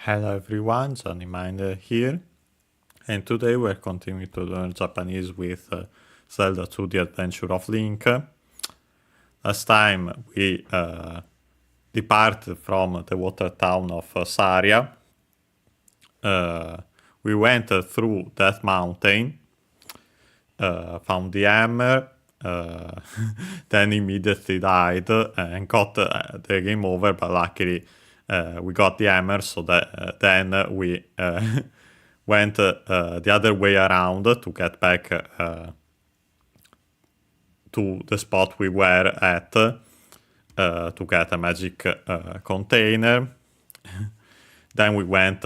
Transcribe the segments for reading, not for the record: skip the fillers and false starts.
Hello everyone, Johnny Minder here, and today we're continuing to learn Japanese with Zelda II, The Adventure of Link. Last time we departed from the water town of Saria. We went through that mountain, found the hammer, then immediately died and got the game over, but luckily we got the hammer, so that then we went the other way around to get back to the spot we were at to get a magic container. Then we went,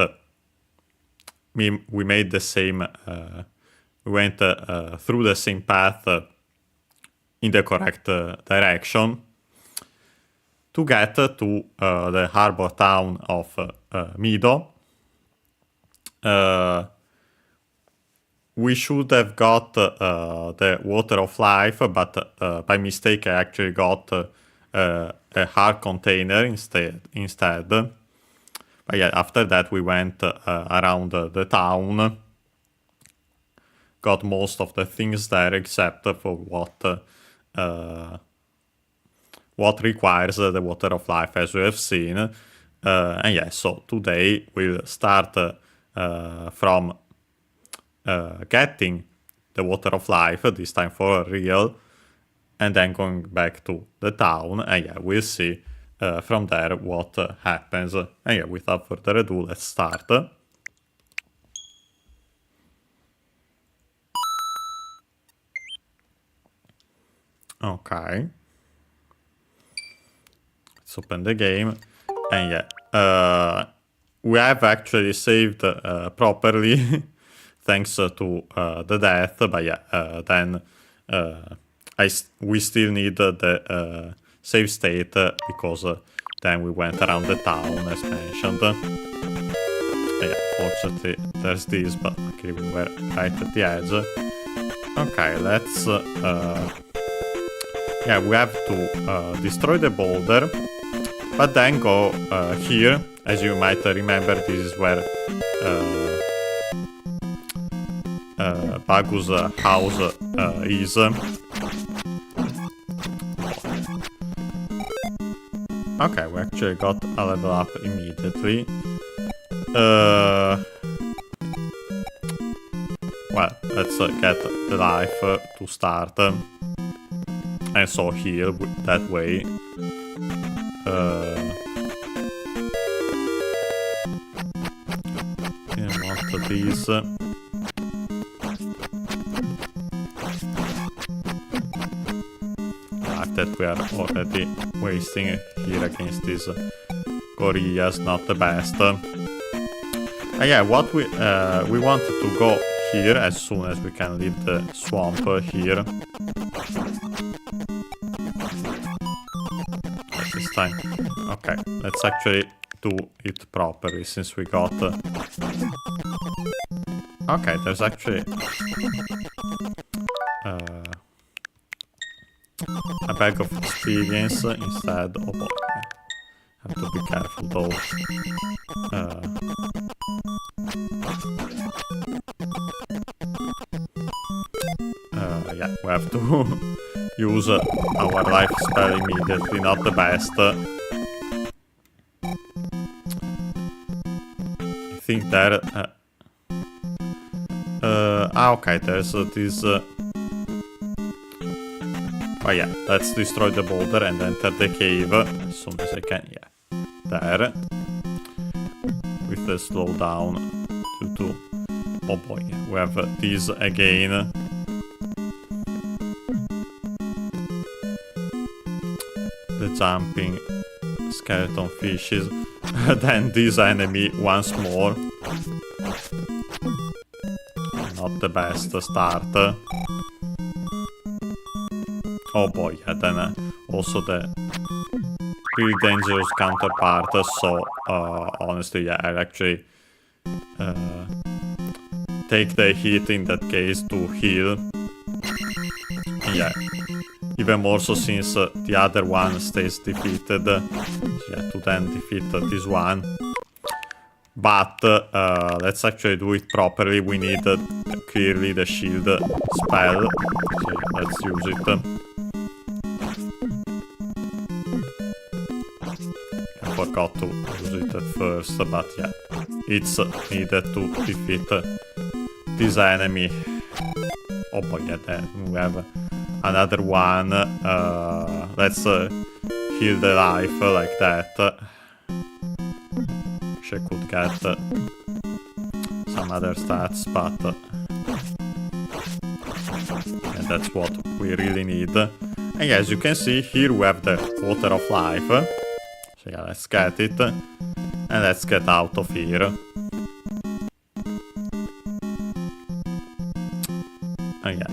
we made the same, we went through the same path in the correct direction to get to the harbor town of Mido. We should have got the Water of Life, but by mistake I actually got a heart container instead. But yeah, after that we went around the town, got most of the things there except for what requires the Water of Life, as we have seen. And yeah, so today we'll start from getting the Water of Life, this time for real, and then going back to the town, and yeah, we'll see from there what happens. And yeah, without further ado, let's start. Okay. Let's open the game, and yeah, we have actually saved properly thanks to the death, but yeah, then we still need the save state because then we went around the town as mentioned. Yeah, fortunately there's this, but luckily we were right at the edge. Okay, let's yeah, we have to destroy the boulder, but then go here. As you might remember, this is where Bagu's house is. Okay, we actually got a level up immediately. Well, let's get the life to start. And so heal that way. Didn't want these. That we are already wasting here against these gorillas, not the best. Yeah, what we wanted to go here as soon as we can leave the swamp here. This time, okay, let's actually do it properly since we got. Okay, there's actually a bag of experience instead. Oh boy, have to be careful though. Yeah, we have to use our life spell immediately, not the best. I think there... okay, there's this... Oh yeah, let's destroy the boulder and enter the cave as soon as I can. Yeah, there. With the slowdown due to... Oh boy, we have this again. The jumping skeleton fishes. Then this enemy once more. Not the best start. Oh boy, and then also the really dangerous counterpart, so honestly, yeah, I'll actually take the hit in that case to heal. And yeah, even more so since the other one stays defeated, so yeah, to then defeat this one. But let's actually do it properly. We need clearly the shield spell. So let's use it. I forgot to use it at first, but yeah, it's needed to defeat this enemy. Oh boy, yeah, then we have another one. Let's heal the life like that. I could get some other stats, but yeah, that's what we really need. And yeah, as you can see, here we have the water of life. So yeah, let's get it. And let's get out of here. And yeah,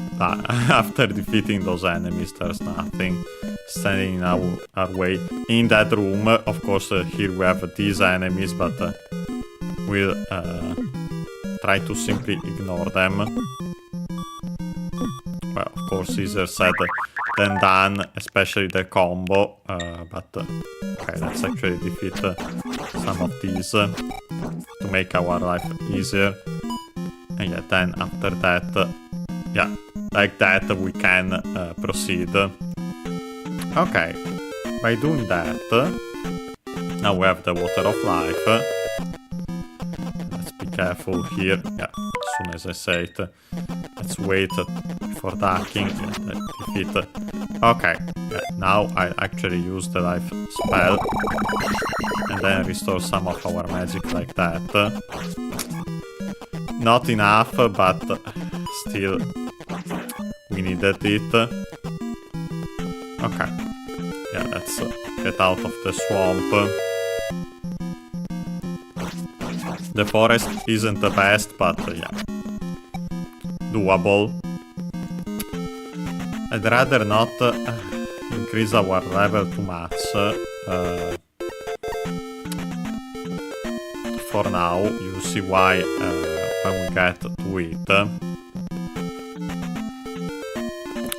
after defeating those enemies, there's nothing standing in our way. In that room, of course, here we have these enemies, but we'll try to simply ignore them. Well, of course, easier said than done, especially the combo, but okay, let's actually defeat some of these to make our life easier. And yeah, then after that, yeah, like that we can proceed. Okay, by doing that, now we have the water of life. Let's be careful here. Yeah, as soon as I say it, let's wait for ducking. Yeah, defeat. Okay, yeah, now I actually use the life spell and then restore some of our magic like that. Not enough, but still we needed it. Okay, yeah, let's get out of the swamp. The forest isn't the best, but yeah, doable. I'd rather not increase our level too much for now. You'll see why when we get to it.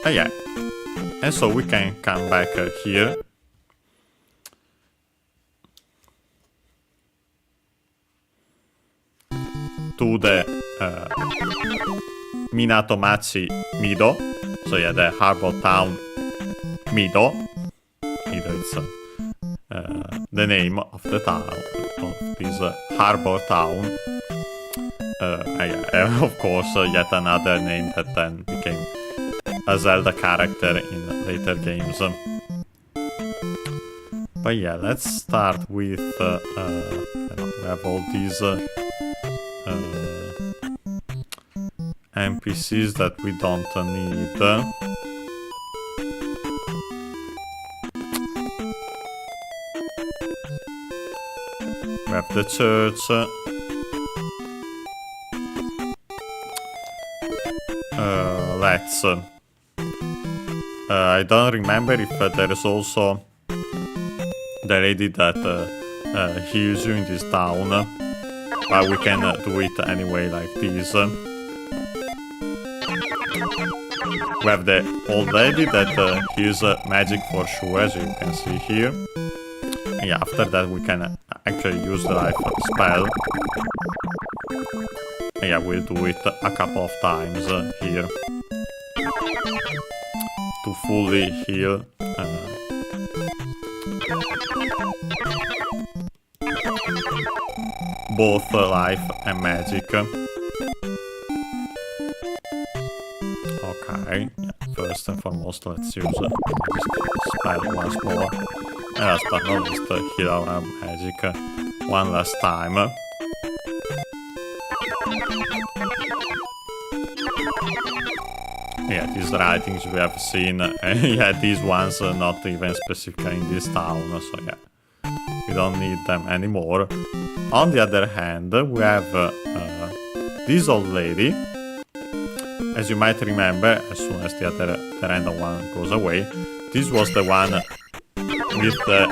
Yeah. And so we can come back here. To the Mido Mido. So yeah, the harbor town Mido. Mido is the name of the town, of this harbor town. Yeah, of course, yet another name that then became a Zelda character in later games. But yeah, let's start with we have all these NPCs that we don't need. We have the church. Let's I don't remember if there is also the lady that heals you in this town, but we can do it anyway like this. We have the old lady that heals magic for sure, as you can see here. And yeah, after that we can actually use the life spell. And yeah, we'll do it a couple of times here to fully heal both life and magic. Okay, yeah, first and foremost, let's use magic spell once more. And last but not least, heal our magic one last time. Yeah, these writings we have seen, yeah, these ones are not even specifically in this town, so yeah, we don't need them anymore. On the other hand, we have this old lady. As you might remember, as soon as the random one goes away, this was the one with the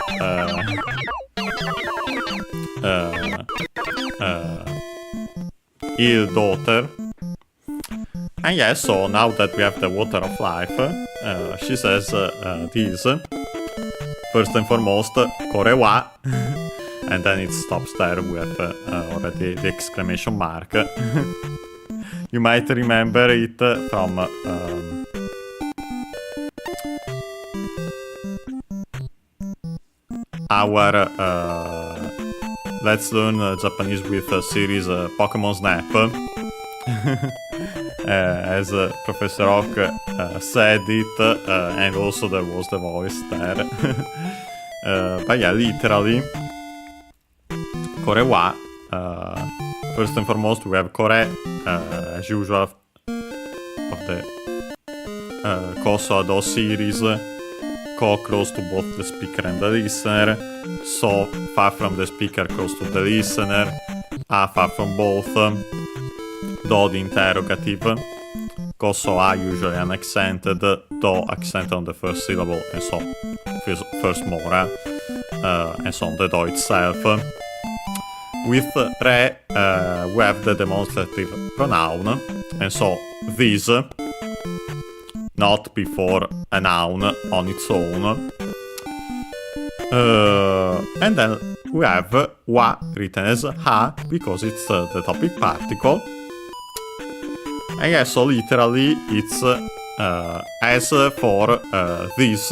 ill daughter. And yeah, so now that we have the water of life, she says this. First and foremost, Korewa. and then it stops there with already the exclamation mark. You might remember it from our Let's Learn Japanese with series Pokemon Snap. As Professor Oak said it, and also there was the voice there. But yeah, literally, Kore wa. First and foremost, we have Kore, as usual, of the Koso Ado series. Ko close to both the speaker and the listener. So far from the speaker, close to the listener. A far from both. Do the interrogative. Koso A usually unaccented. Do accented on the first syllable, and so first mora. And so on the do itself. With re, we have the demonstrative pronoun, and so this, not before a noun on its own. And then we have wa written as ha because it's the topic particle. And yeah, so literally it's as for this.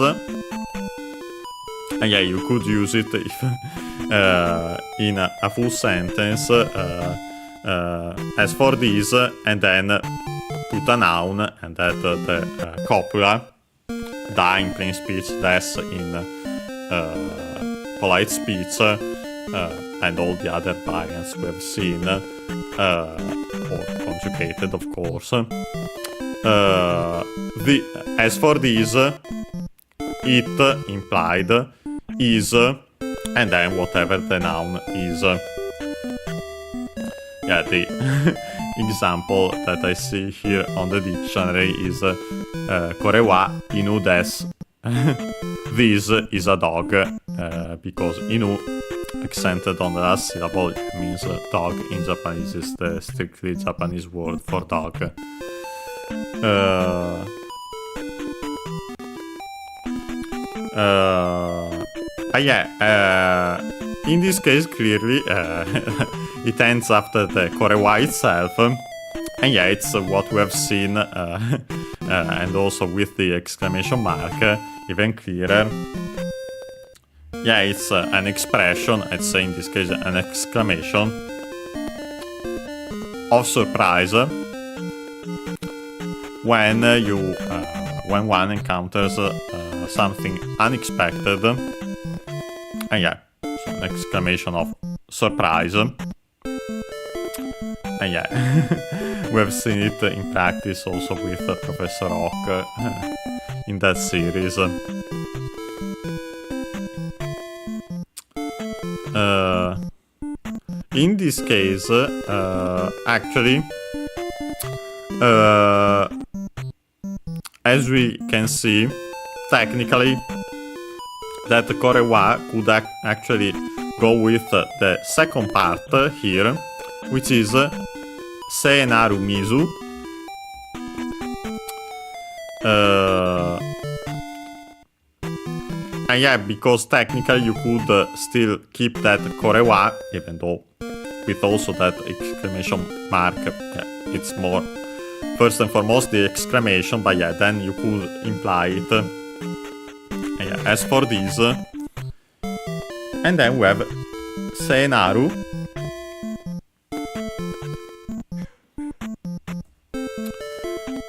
And yeah, you could use it if in a full sentence as for this, and then put a noun and add the copula, da in plain speech, des in polite speech, and all the other variants we have seen, or conjugated, of course. As for this, it implied is, and then whatever the noun is. Yeah, the example that I see here on the dictionary is Kore wa inu desu. This is a dog, because inu, accented on the last syllable, means dog in Japanese. Is the strictly Japanese word for dog. In this case, clearly, it ends after the Kore wa itself, and yeah, it's what we have seen, and also with the exclamation mark, even clearer. Yeah, it's an expression, I'd say in this case an exclamation, of surprise, when when one encounters something unexpected. And yeah, so an exclamation of surprise. And yeah, we have seen it in practice also with Professor Oak in that series. In this case, actually, as we can see, technically, that Kore wa could actually go with the second part here, which is Se naru mizu. And yeah, because technically you could still keep that Kore wa, even though with also that exclamation mark, it's more first and foremost the exclamation, but yeah, then you could imply it. And yeah, as for this, and then we have Se naru,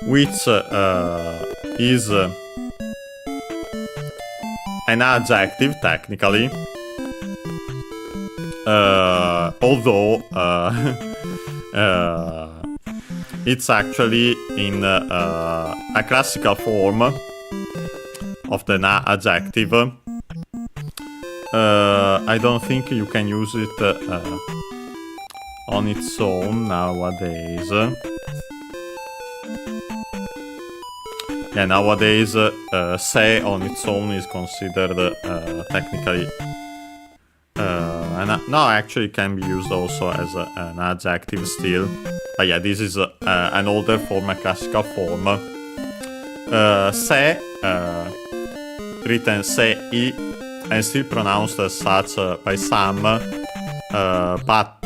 which is an adjective technically, although it's actually in a classical form of the na adjective. I don't think you can use it on its own nowadays. Yeah, nowadays se on its own is considered technically no, actually it can be used also as an adjective still. But yeah, this is an older form, a classical form. Se, written se-i, and still pronounced as such by some, but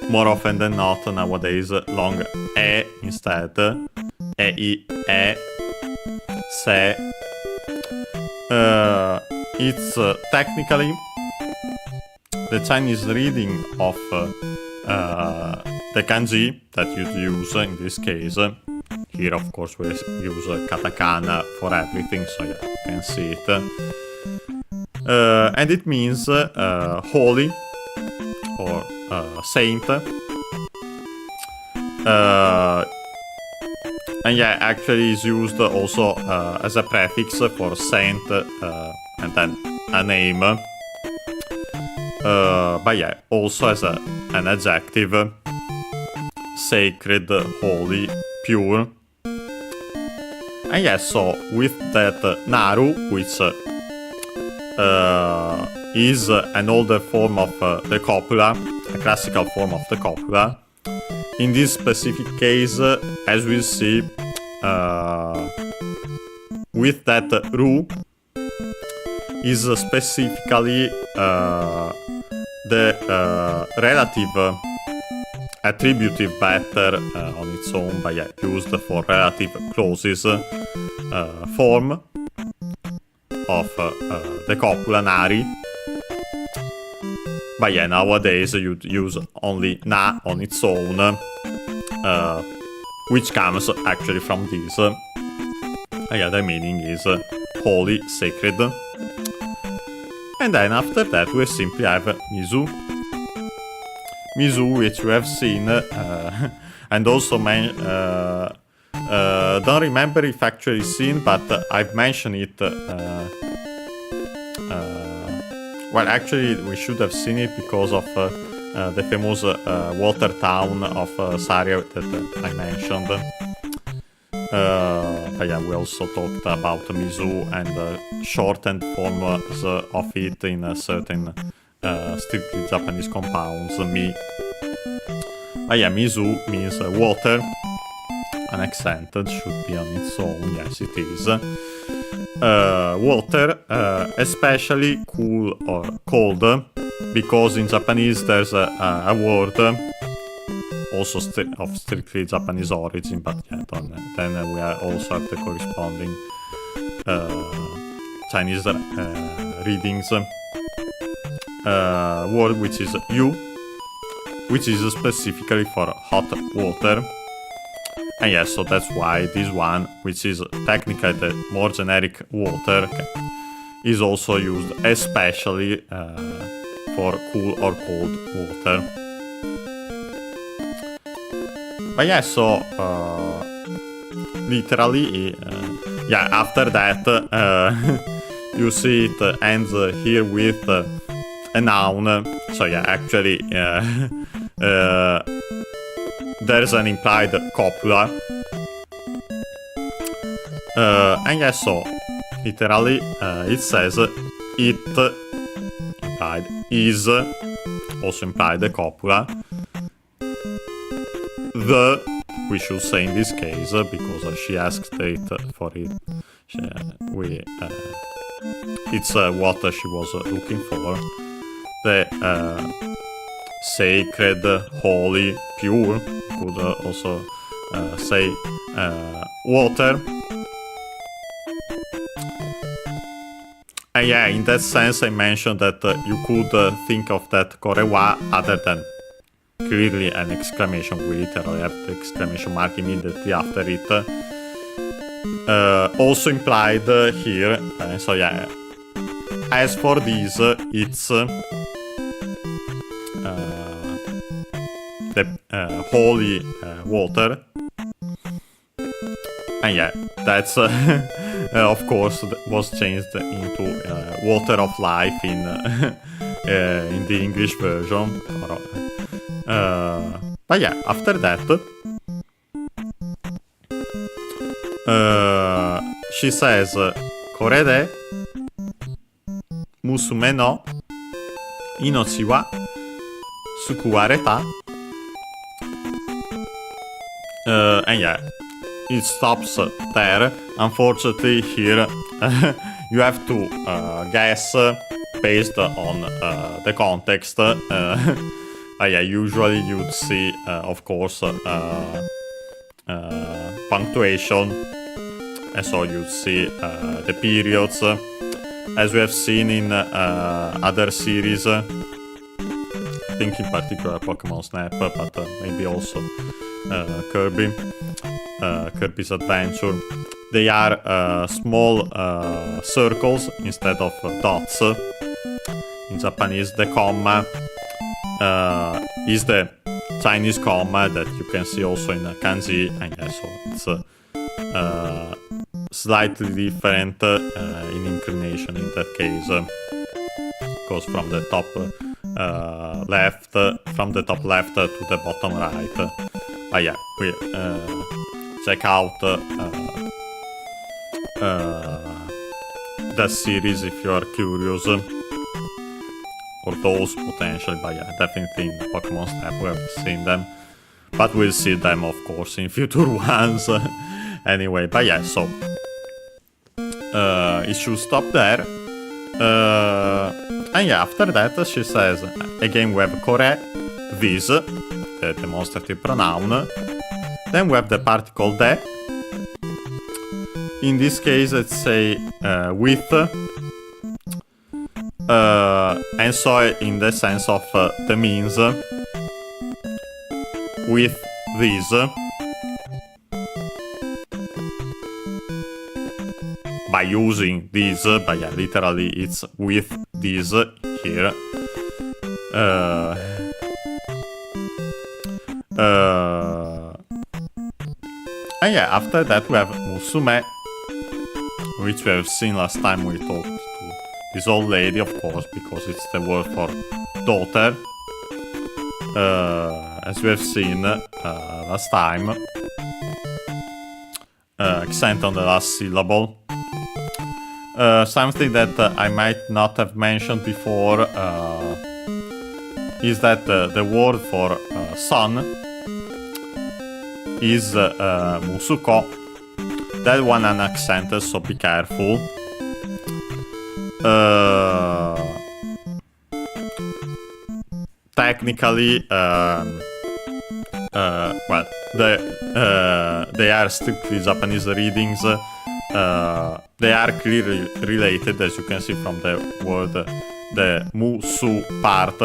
more often than not nowadays long E instead. E, se. It's technically the Chinese reading of the kanji that you use in this case. Here, of course, we use katakana for everything, so yeah, you can see it. And it means holy or saint. And yeah, actually is used also as a prefix for saint and then a name. But yeah, also as an adjective. Sacred, holy, pure. And yeah, so with that naru, which is an older form of the copula, a classical form of the copula. In this specific case, as we see, with that ru is specifically the relative attributive better on its own, but yeah, used for relative clauses form of the copula nari. But yeah, nowadays you use only na on its own, which comes actually from this. Yeah, the meaning is holy, sacred. And then after that we simply have Mizu. Mizu, which we have seen, and also don't remember if actually seen, but I've mentioned it. Well, actually, we should have seen it because of the famous water town of Sarajevo that I mentioned. But yeah, we also talked about Mizu and shortened forms of it in certain strictly Japanese compounds, mi. But yeah, Mizu means water. Unaccented, should be on its own, yes it is. Water, especially cool or cold, because in Japanese there's a word also of strictly Japanese origin, but yeah, then we also have the corresponding Chinese readings. Word which is yu, which is specifically for hot water. And yes, so that's why this one, which is technically the more generic water, is also used especially for cool or cold water. But yeah, so literally, yeah, after that, you see it ends here with a noun. So yeah, actually, there's an implied copula. And yeah, so literally it says it implied is, also implied the copula. The, we should say in this case, because she asked it for it. It's what she was looking for. The sacred, holy, pure, could also say water. And yeah, in that sense I mentioned that you could think of that korewa other than clearly an exclamation. We literally have the exclamation mark immediately after it. Also implied here. So yeah, as for this, it's the holy water. And yeah, that's of course was changed into water of life in the English version. But yeah, after that, she says, "Kore de musume no inochi wa sukuwareta." And yeah, it stops there. Unfortunately, here you have to guess based on the context. Yeah, usually you'd see, of course, punctuation, and so you'd see the periods, as we have seen in other series. I think in particular Pokemon Snap, but maybe also Kirby's Adventure. They are small circles instead of dots. In Japanese, the comma is the Chinese comma that you can see also in kanji, and yeah, so it's slightly different in inclination in that case. Goes from the top left to the bottom right. But yeah, we check out that series if you are curious, or those potentially. But yeah, definitely in Pokemon Snap we have seen them, but we'll see them of course in future ones. Anyway, but yeah, so it should stop there. And yeah, after that she says, again we have kore, this, the demonstrative pronoun. Then we have the particle de. In this case, let's say with. And so in the sense of the means, with this. By using this, but yeah, literally it's with this here. And yeah, after that we have musume, which we have seen last time we talked to this old lady, of course, because it's the word for daughter. As we have seen last time, accent on the last syllable. Something that I might not have mentioned before is that the word for son is musuko. That one unaccented, so be careful. Technically, well, they are strictly Japanese readings. They are clearly related, as you can see from the word, the musu part.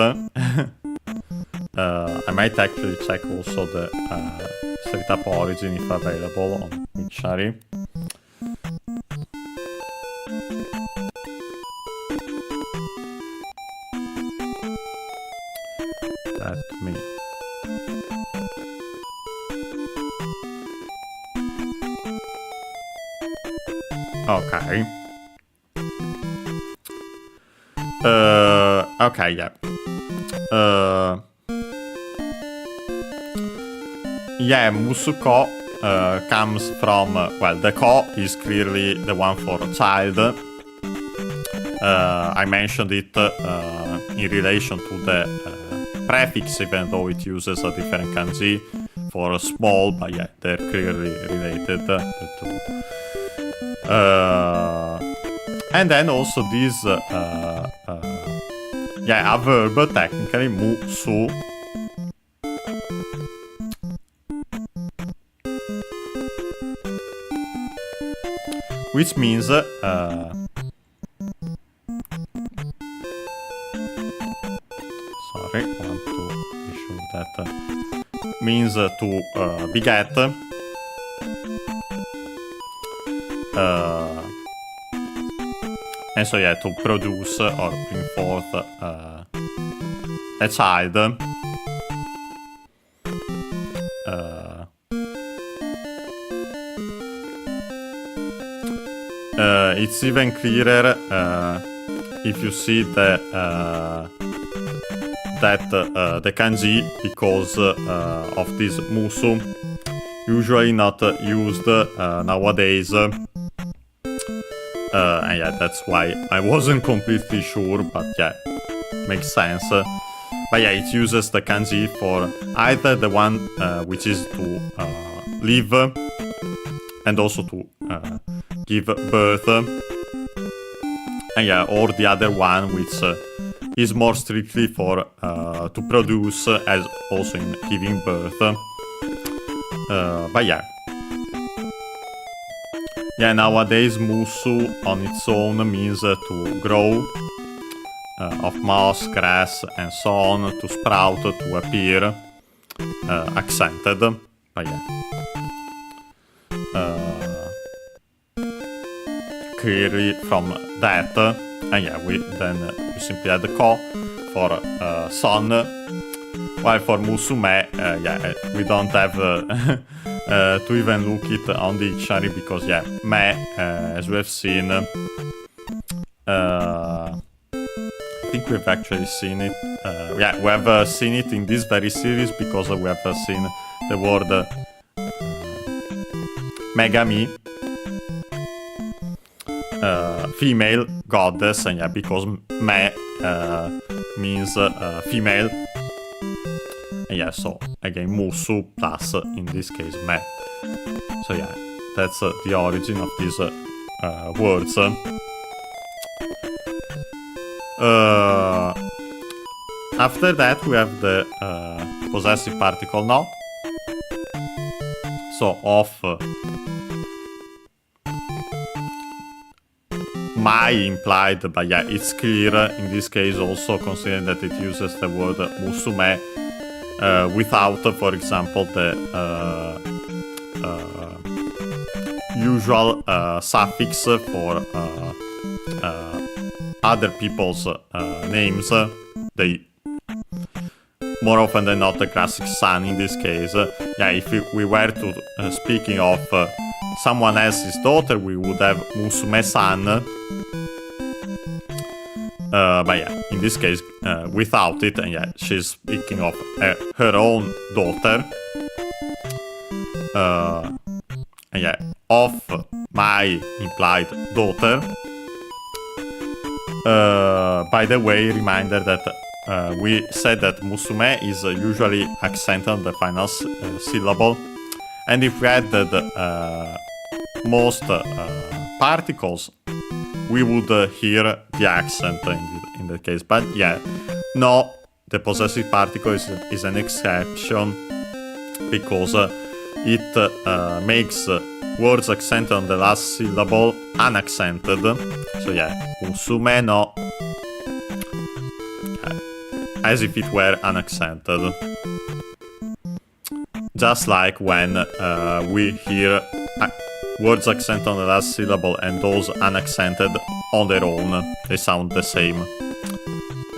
I might actually check also the straight up origin if available on dictionary. Let me. Okay. Okay, yeah. Yeah, musuko comes from, well, the ko is clearly the one for child. I mentioned it in relation to the prefix, even though it uses a different kanji for small, but yeah, they're clearly related, the two. And then also this, yeah, a verb technically, musu. Which means, sorry, I want to be sure that means to beget. And so yeah, to produce or bring forth a child. It's even clearer if you see the the kanji, because of this musu, usually not used nowadays. And yeah, that's why I wasn't completely sure, but yeah, makes sense. But yeah, it uses the kanji for either the one which is to live, and also to give birth. And and yeah, or the other one, which is more strictly for to produce, as also in giving birth. But yeah. Yeah, nowadays musu on its own means to grow, of moss, grass, and so on, to sprout, to appear, accented. But yeah. Clearly from that, and yeah, we simply add the ko for son, while for musume, yeah, we don't have to even look it on the dictionary, because yeah, me, as we have seen, I think we've actually seen it, yeah, we have seen it in this very series, because we have seen the word Megami, female goddess, and yeah, because me means female, and yeah, so again musu plus in this case me. So yeah, that's the origin of these words. After that we have the possessive particle no. So of my implied, but yeah, it's clear in this case also, considering that it uses the word musume without, for example, the usual suffix for other people's names. They more often than not the classic son in this case. Yeah, if we were to speaking of someone else's daughter, we would have musume-san. But yeah, in this case, without it, and yeah, she's speaking of her own daughter. And yeah, of my implied daughter. By the way, reminder that we said that musume is usually accented on the final syllable, and if we added most particles, we would hear the accent in that case. But yeah, no, the possessive particle is an exception, because it makes words accented on the last syllable unaccented. So yeah, musume no, as if it were unaccented. Just like when we hear words accented on the last syllable and those unaccented on their own, they sound the same.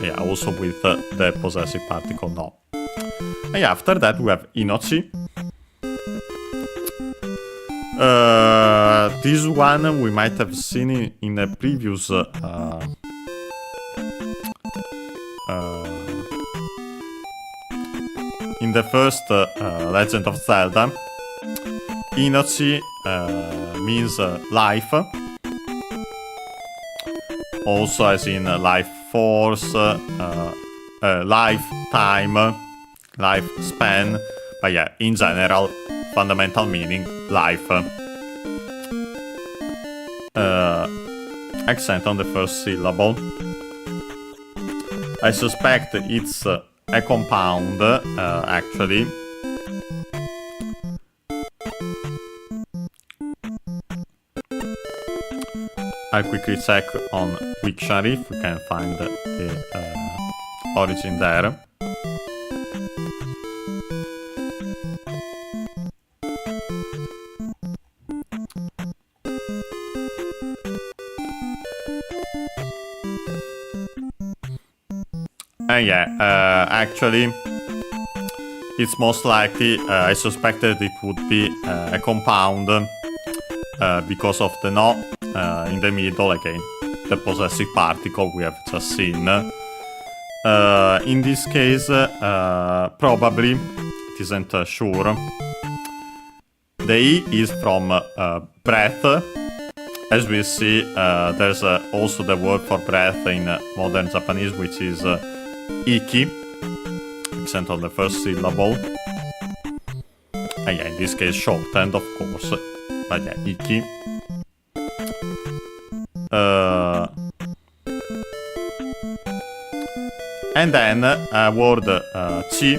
Yeah, also with the possessive particle no. And yeah, after that we have inochi. This one we might have seen in a previous in the first Legend of Zelda. Inochi means life, also as in life force, lifetime, lifespan, but yeah, in general, fundamental meaning, life. Accent on the first syllable. I suspect it's a compound, actually. I'll quickly check on Wiktionary if we can find the origin there. And yeah, actually, it's most likely, I suspected it would be a compound because of the no in the middle, again, the possessive particle we have just seen. In this case, probably, it isn't sure. The I is from breath. As we see, there's also the word for breath in modern Japanese, which is iki, accent on the first syllable. And yeah, in this case, shortened, of course. But yeah, iki. And then word chi,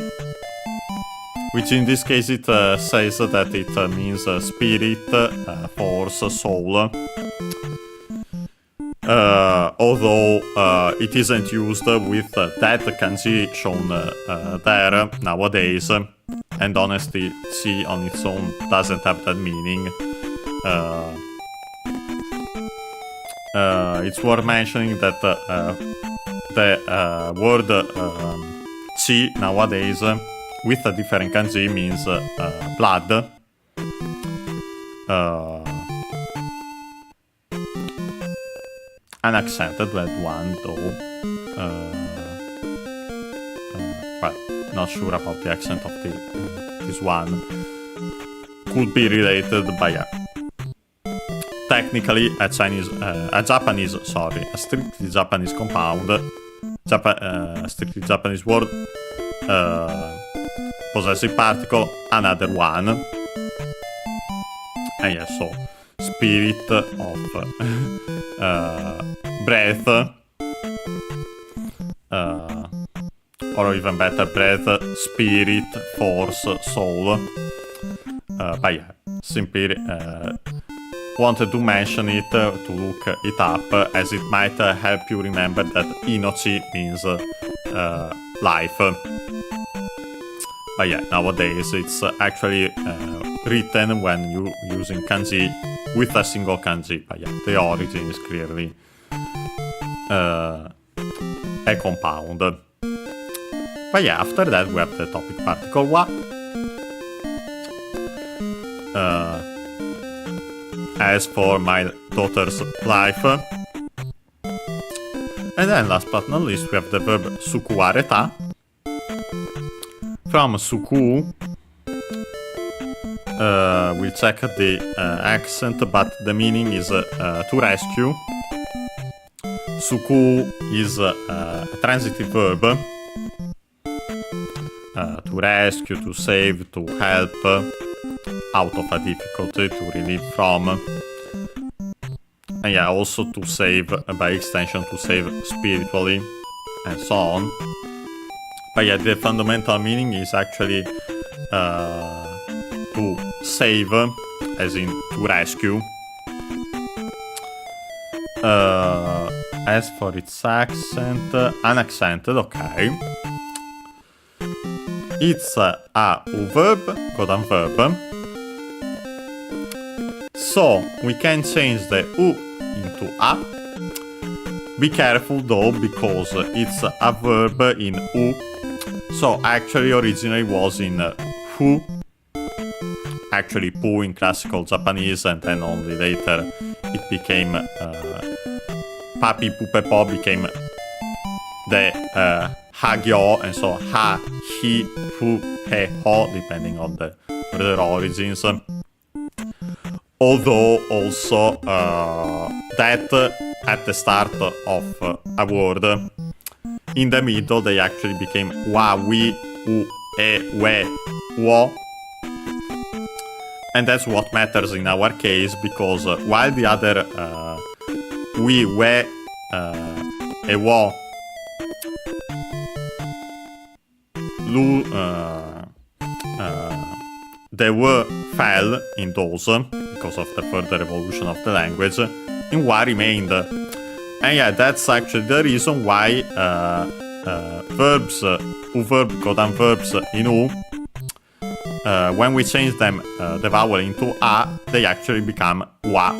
which in this case it says that it means spirit, force, soul. Although it isn't used with that kanji shown there nowadays, and honestly, chi on its own doesn't have that meaning. It's worth mentioning that the word chi nowadays with a different kanji means blood. Unaccented one though. Well, not sure about the accent of this one. Could be related, but yeah. Technically, a strictly Japanese compound, strictly Japanese word, possessive particle, another one. And yeah, so spirit of breath, or even better, breath, spirit, force, soul. But yeah, simply wanted to mention it, to look it up, as it might help you remember that inochi means life. But yeah, nowadays it's actually written when you using kanji with a single kanji. But yeah, the origin is clearly a compound. But yeah, after that we have the topic particle wa. As for my daughter's life. And then last but not least we have the verb sukuwareta. From suku, we'll check the accent, but the meaning is to rescue. Suku is a transitive verb. To rescue, to save, to help out of a difficulty, to relieve from. And yeah, also to save, by extension, to save spiritually, and so on. But yeah, the fundamental meaning is actually to save, as in to rescue. As for its accent, unaccented, okay. It's a verb, codon verb. So we can change the U into a. Be careful though, because it's a verb in U. So actually originally was in fu. Actually pu in classical Japanese, and then only later it became papi pupe po became the hagyo, and so ha, hi, fu, he, ho, depending on the further origins. Although also that at the start of a word, in the middle they actually became wa, we, u, e, we, wo. And that's what matters in our case, because while the other we, we, e, wo, lu, they were fell in those because of the further evolution of the language, and wa remained. And yeah, that's actually the reason why verbs, u-verb, codon verbs in u, when we change them, the vowel into a, they actually become wa.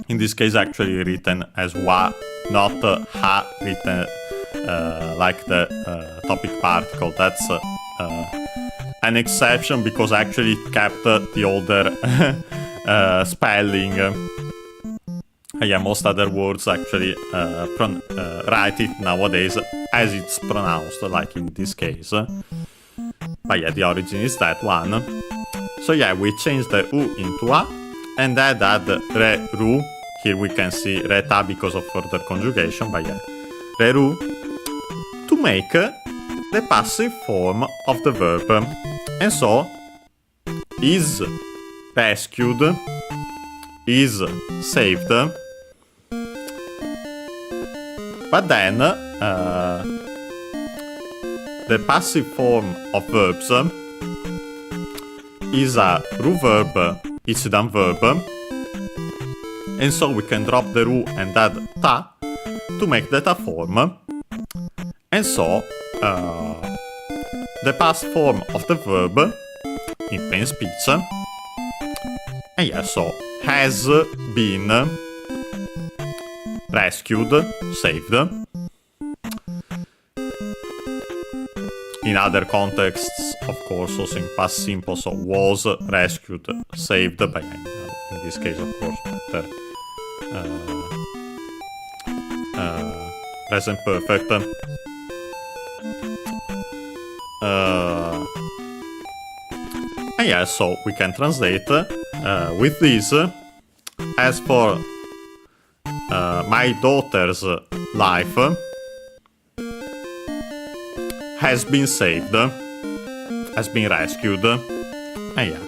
In this case, actually written as wa, not ha, written like the topic particle. That's an exception, because actually it kept the older spelling. Yeah, most other words actually write it nowadays as it's pronounced, like in this case. But yeah, the origin is that one. So yeah, we changed the U into A, and then add re, ru. Here we can see re, ta because of further conjugation, but yeah, re, ru, to make the passive form of the verb. And so, is rescued, is saved. But then, the passive form of verbs is a root verb incident verb, and so we can drop the root and add ta to make that a form. And so the past form of the verb in plain speech, and yeah, so has been rescued, saved. In other contexts, of course, also in past simple, so was rescued, saved, but in this case, of course, better present perfect. And yeah, so we can translate with this. As for my daughter's life has been saved, has been rescued. And yeah.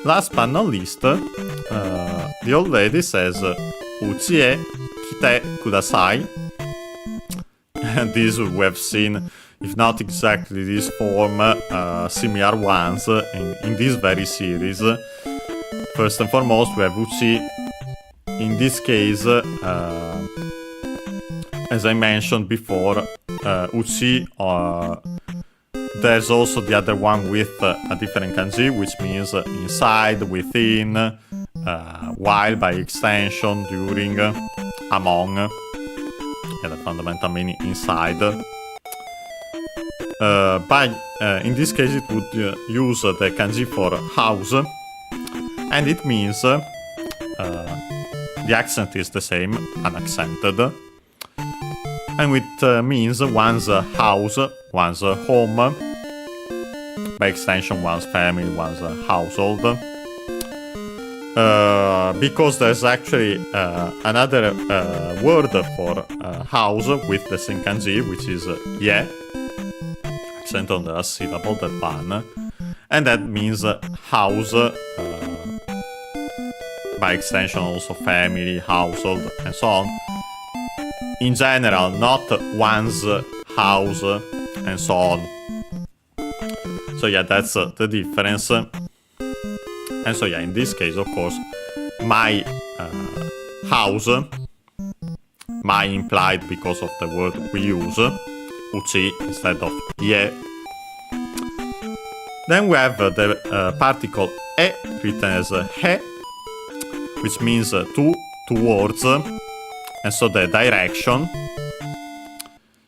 Last but not least, the old lady says, Uchi e kite kudasai. And this we have seen, if not exactly this form, similar ones in this very series. First and foremost, we have Uchi. In this case, as I mentioned before, Uchi, there's also the other one with a different kanji, which means inside, within, while, by extension, during, among. Yeah, the fundamental meaning inside. But in this case, it would use the kanji for house, and it means the accent is the same, unaccented. And it means one's house, one's home, by extension one's family, one's household. Because there's actually another word for house with the same kanji, which is ye, accent on the last syllable, that one, and that means house, by extension also family, household, and so on. In general, not one's house, and so on. So yeah, that's the difference. And so yeah, in this case, of course, my house, my implied because of the word we use, uchi instead of ye. Then we have the particle e, written as he, which means to, towards, and so the direction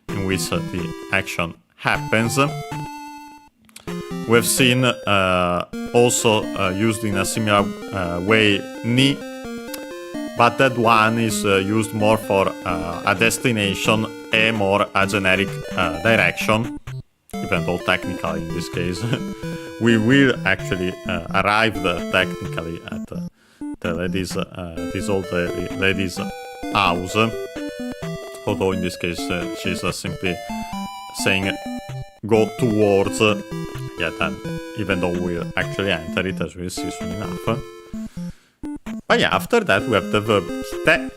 in which the action happens. We've seen also used in a similar way ni, but that one is used more for a destination, a more a generic direction, even though technically in this case we will actually arrive technically at the lady's, this old lady's house, although in this case she's simply saying go towards. Yeah, then, even though we'll actually enter it, as we'll see soon enough. But yeah, after that we have the verb kite,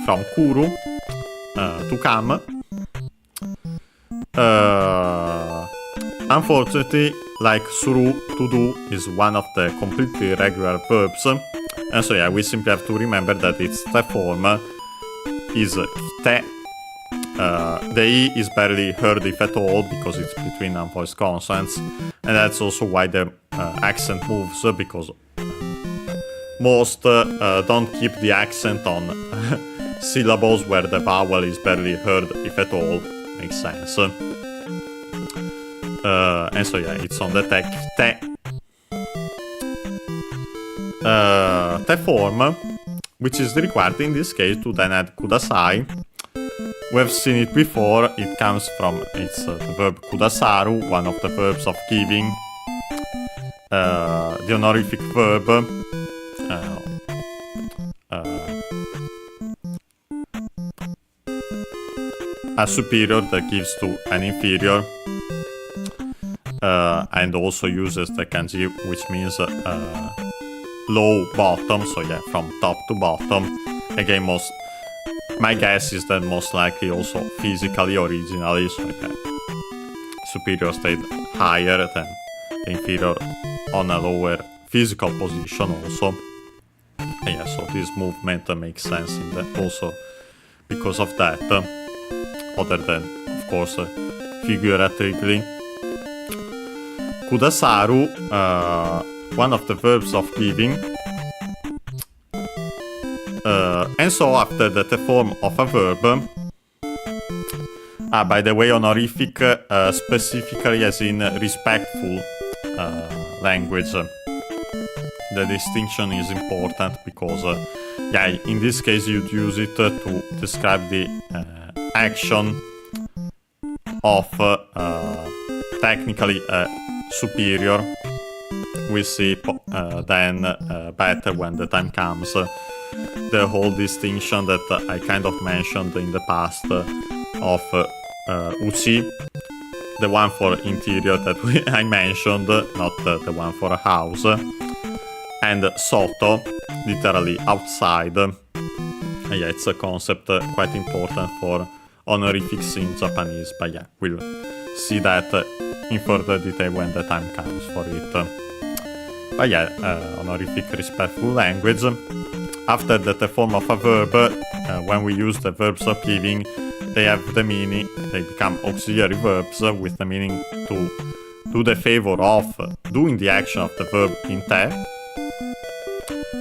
from kuru, to come. Unfortunately, like suru, to do, is one of the completely irregular verbs. And so yeah, we simply have to remember that its te form is kite. The E is barely heard, if at all, because it's between unvoiced consonants, and that's also why the accent moves, because most don't keep the accent on syllables where the vowel is barely heard, if at all. Makes sense. And so yeah, it's on the te. Te form, which is required in this case to then add kudasai. We've seen it before, it comes from the verb kudasaru, one of the verbs of giving, the honorific verb, a superior that gives to an inferior, and also uses the kanji, which means low bottom, so yeah, from top to bottom. Again, most my guess is that most likely also physically originally, so the superior stayed higher than the inferior on a lower physical position also. And yeah, so this movement makes sense in that also because of that, other than, of course, figuratively. Kudasaru, one of the verbs of giving. And so after that, the form of a verb. By the way, honorific specifically as in respectful language. The distinction is important because, yeah, in this case you'd use it to describe the action of technically superior. We see then better when the time comes. The whole distinction that I kind of mentioned in the past of uchi, the one for interior that I mentioned, not the one for a house, and soto, literally outside. Yeah, it's a concept quite important for honorifics in Japanese, but yeah, we'll see that in further detail when the time comes for it. But yeah, honorific respectful language. After that, the form of a verb, when we use the verbs of giving, they have the meaning, they become auxiliary verbs with the meaning to do the favor of doing the action of the verb in te.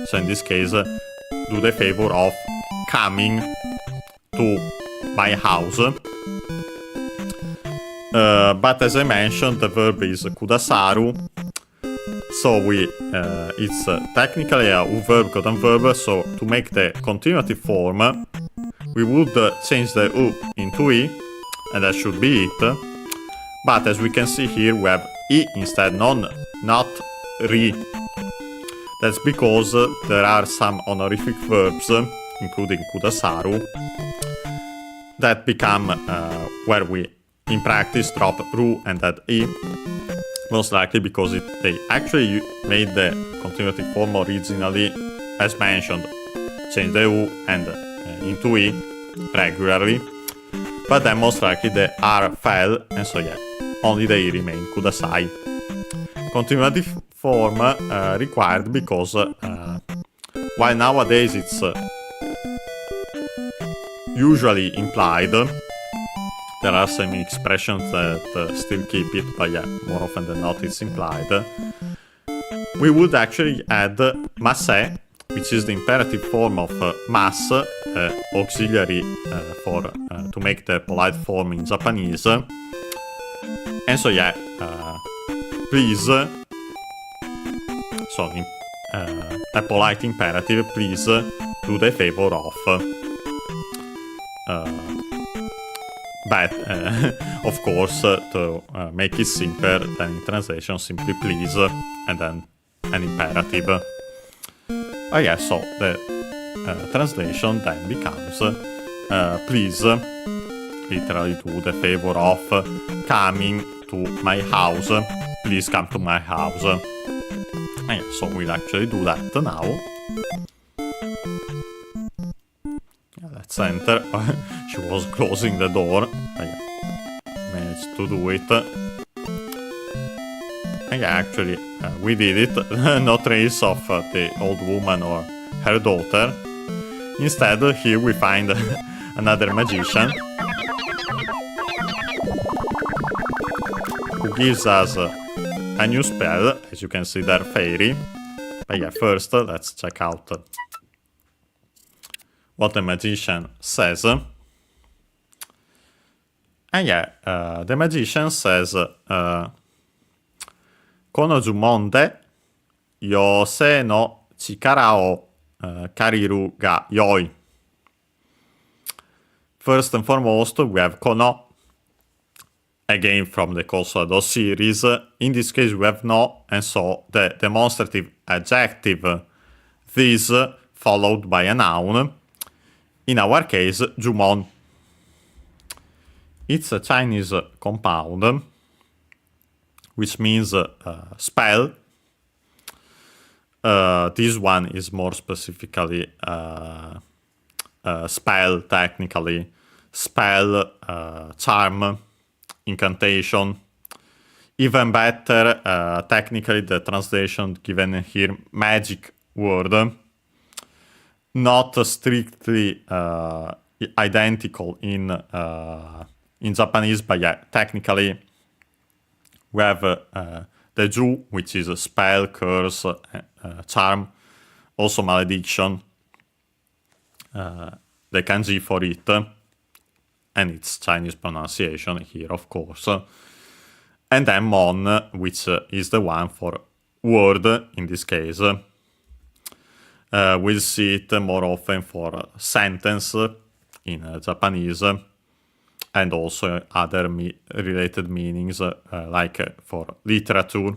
So in this case, do the favor of coming to my house. But as I mentioned, the verb is kudasaru. So it's technically a verb codon verb, so to make the continuative form, we would change the u into i, and that should be it. But as we can see here, we have i instead, not ri. That's because there are some honorific verbs, including kudasaru, that become where we, in practice, drop ru and add i. Most likely because they actually made the continuative form originally, as mentioned, change the u and into i regularly, but then most likely the r fell, and so yeah, only the i remained, kudasai. Continuative form required because while nowadays it's usually implied, there are some expressions that still keep it, but yeah, more often than not it's implied. We would actually add mase, which is the imperative form of mas, auxiliary for to make the polite form in Japanese. And so yeah, please, so a polite imperative, please do the favor of. But, of course, to make it simpler than in translation, simply please, and then an imperative. Oh yeah, so the translation then becomes please, literally do the favor of coming to my house. Please come to my house. Oh yeah, so we'll actually do that now. Let's enter. She was closing the door. I managed to do it. And yeah, actually, we did it. No trace of the old woman or her daughter. Instead, here we find another magician who gives us a new spell. As you can see, they're fairy. But yeah, first, let's check out what the magician says. And yeah, the magician says, Konoju monde, yose no chikara o kariru ga yoi. First and foremost, we have kono, again from the Kosoado series. In this case, we have no, and so the demonstrative adjective this followed by a noun. In our case, Jumon. It's a Chinese compound, which means spell. This one is more specifically spell, technically. Spell, charm, incantation. Even better, technically, the translation given here, magic word. Not strictly identical in Japanese, but yeah, technically we have the Ju, which is a spell, curse, charm, also malediction, the kanji for it, and its Chinese pronunciation here, of course. And then Mon, which is the one for word in this case. We'll see it more often for sentence in Japanese, and also other related meanings like for literature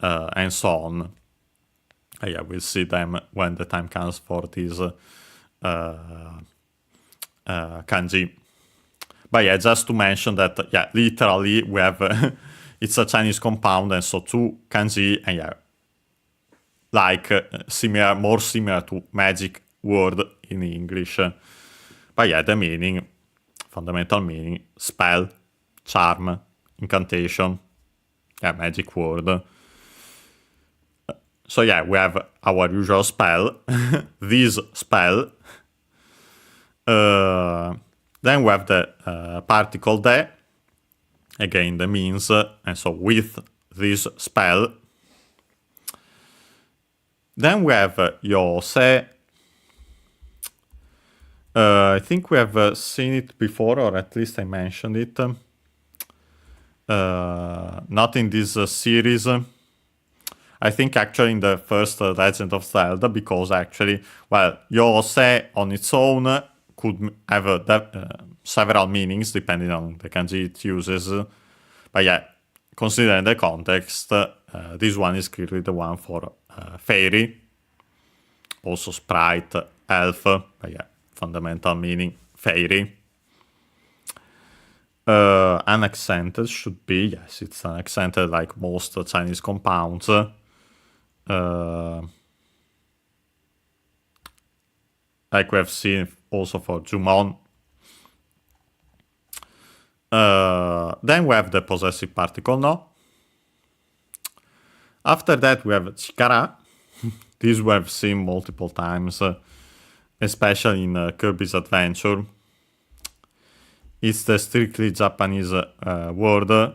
and so on. Yeah, we'll see them when the time comes for this kanji. But yeah, just to mention that, yeah, literally we have it's a Chinese compound, and so two kanji, and yeah, like similar, more similar to magic word in English. But yeah, the meaning, fundamental meaning, spell, charm, incantation, yeah, magic word. So yeah, we have our usual spell, this spell. Then we have the particle de, again the means, and so with this spell. Then we have Yose. I think we have seen it before, or at least I mentioned it. Not in this series. I think actually in the first Legend of Zelda, because actually, well, Yose on its own could have several meanings depending on the kanji it uses. But yeah, considering the context, this one is clearly the one for fairy, also sprite, elf, but yeah, fundamental meaning, fairy. Unaccented should be, yes, it's unaccented like most Chinese compounds. Like we have seen also for Jumon. Then we have the possessive particle no. After that we have chikara. This we have seen multiple times, especially in Kirby's Adventure. It's the strictly Japanese word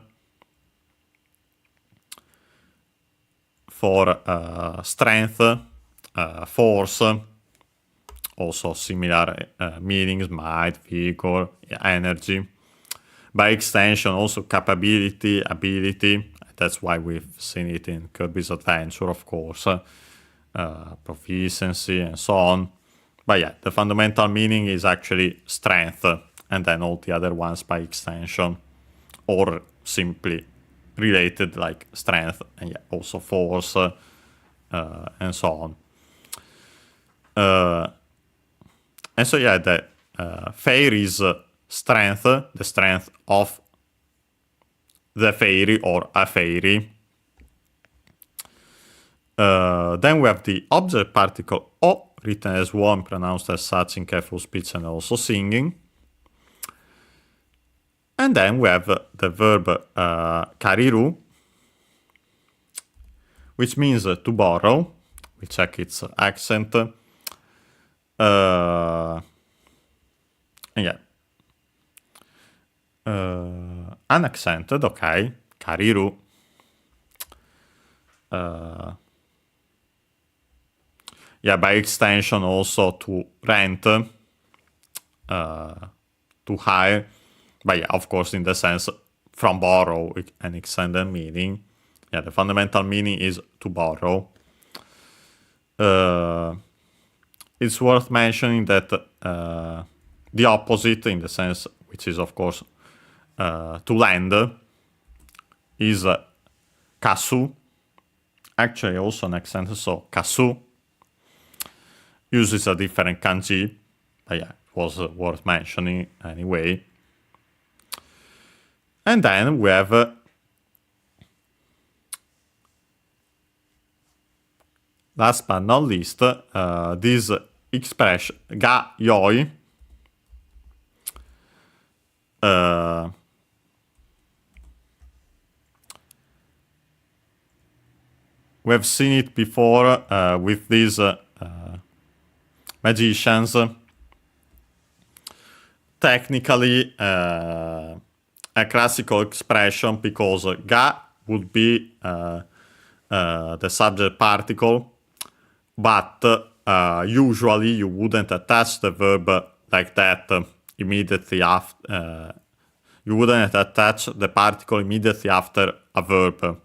for strength, force, also similar meanings, might, vigor, energy. By extension, also capability, ability. That's why we've seen it in Kirby's Adventure, of course. Proficiency and so on. But yeah, the fundamental meaning is actually strength, and then all the other ones by extension, or simply related like strength, and yeah, also force, and so on. And so yeah, the fairy's strength, the strength of the fairy or a fairy. Then we have the object particle o, written as one, pronounced as such in careful speech and also singing. And then we have the verb kariru, which means to borrow. We check its accent. And yeah. Unaccented, okay. Kariru. Yeah, by extension also to rent, to hire. But yeah, of course, in the sense from borrow, an extended meaning. Yeah, the fundamental meaning is to borrow. It's worth mentioning that the opposite, in the sense, which is of course to lend, is kasu. Actually, also an accent, so kasu uses a different kanji, but yeah, it was worth mentioning anyway. And then we have last but not least, this expression ga yoi. We've seen it before with these magicians. Technically, a classical expression, because ga would be the subject particle, but usually you wouldn't attach the verb like that immediately after. You wouldn't attach the particle immediately after a verb.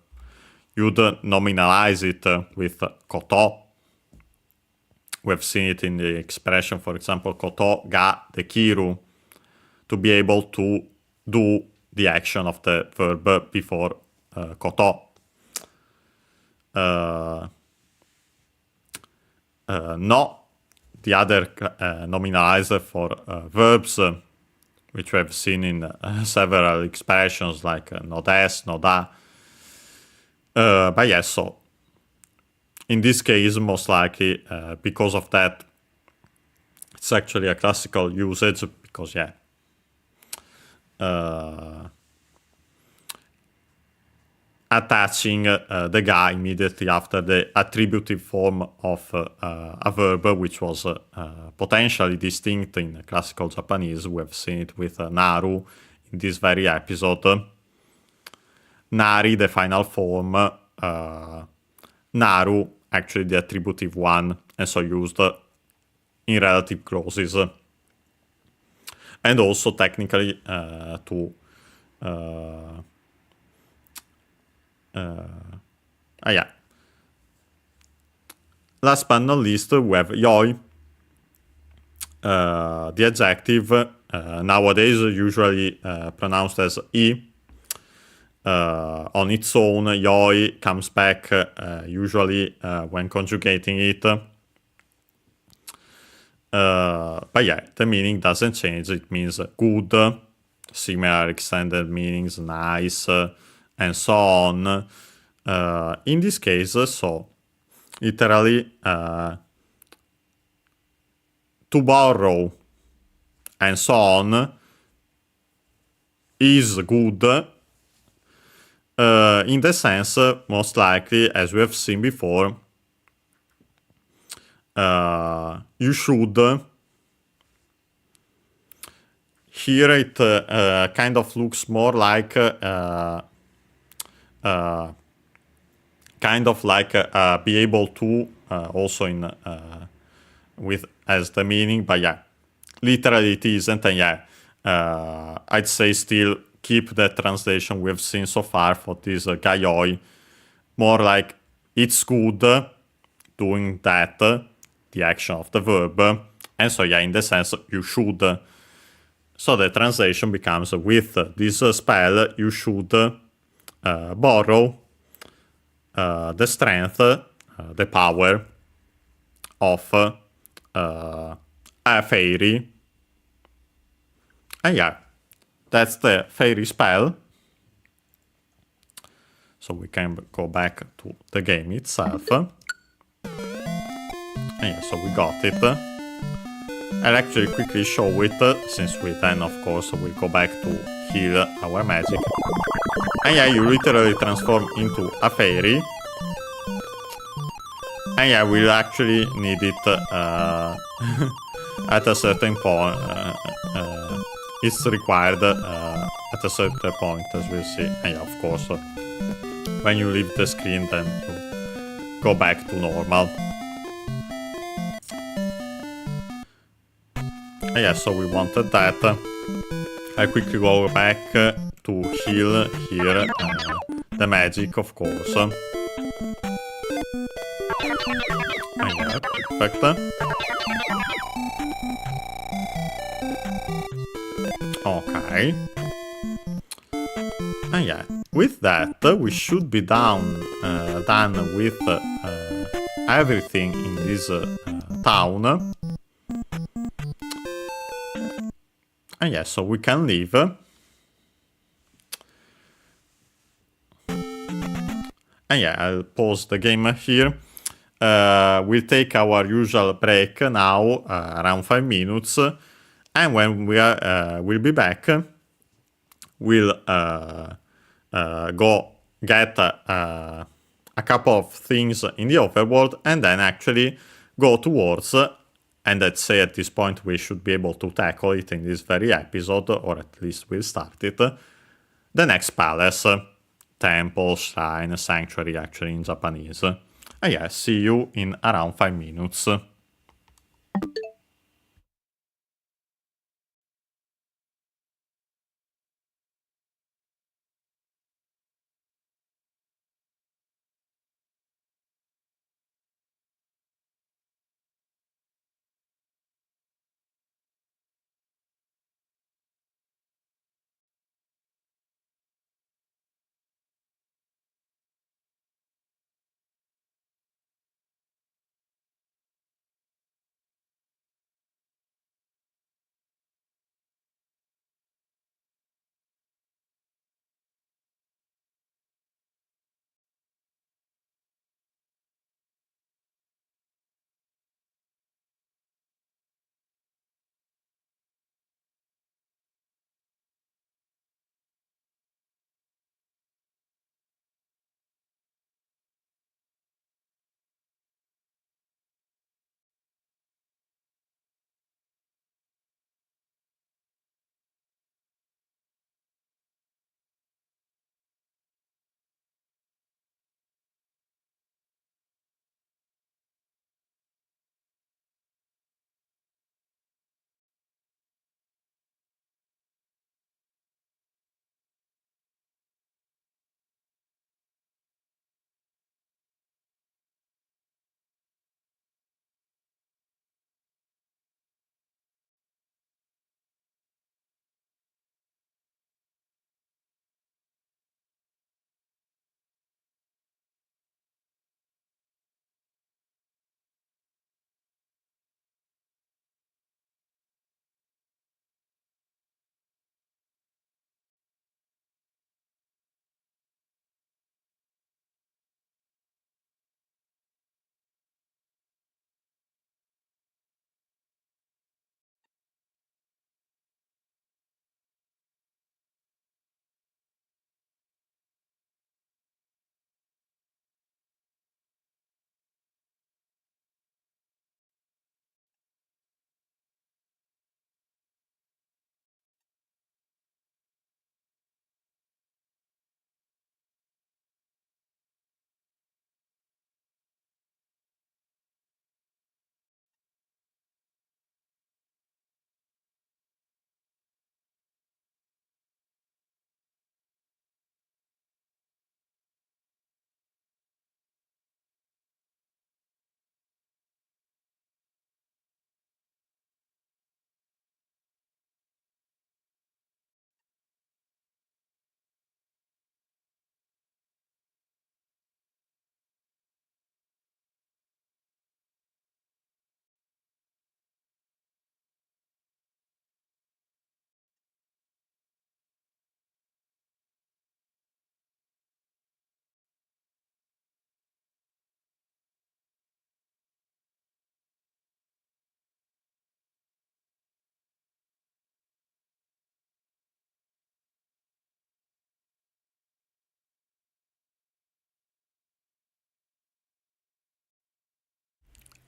You'd nominalize it with koto. We've seen it in the expression, for example, koto ga dekiru, to be able to do the action of the verb before koto. No, the other nominalizer for verbs, which we have seen in several expressions like no des, no da. But yes, so in this case, most likely, because of that, it's actually a classical usage, because yeah, attaching the ga immediately after the attributive form of a verb, which was potentially distinct in classical Japanese. We have seen it with naru in this very episode. Nari, the final form, naru, actually the attributive one, and so used in relative clauses. And also technically to yeah. Last but not least, we have yoi, the adjective, nowadays usually pronounced as i. On its own, yoi comes back usually when conjugating it. But yeah, the meaning doesn't change. It means good, similar extended meanings, nice, and so on. In this case, so literally to borrow and so on is good. In the sense, most likely, as we have seen before, you should. Here it kind of looks more like be able to, also in with as the meaning, but yeah, literally it isn't, and yeah, I'd say still keep the translation we've seen so far for this gayoi, more like it's good doing that, the action of the verb, and so yeah, in the sense you should. So the translation becomes, with this spell you should borrow the strength, the power of a fairy. And yeah, that's the fairy spell. So we can go back to the game itself. And yeah, so we got it. I'll actually quickly show it, since we then, of course, will go back to heal our magic. And yeah, you literally transform into a fairy. And yeah, we'll actually need it at a certain point. It's required at a certain point, as we'll see. And yeah, of course, when you leave the screen, then you go back to normal. And yeah, so we wanted that. I quickly go back to heal here the magic, of course. And yeah, perfect. Okay. And yeah, with that, we should be done with everything in this town. And yeah, so we can leave. And yeah, I'll pause the game here. we'll take our usual break now, around 5 minutes, and when we'll be back, we'll go get a couple of things in the overworld, and then actually go towards, and I'd say at this point we should be able to tackle it in this very episode, or at least we'll start it, the next palace, temple, shrine, sanctuary actually in Japanese. And yeah, see you in around 5 minutes.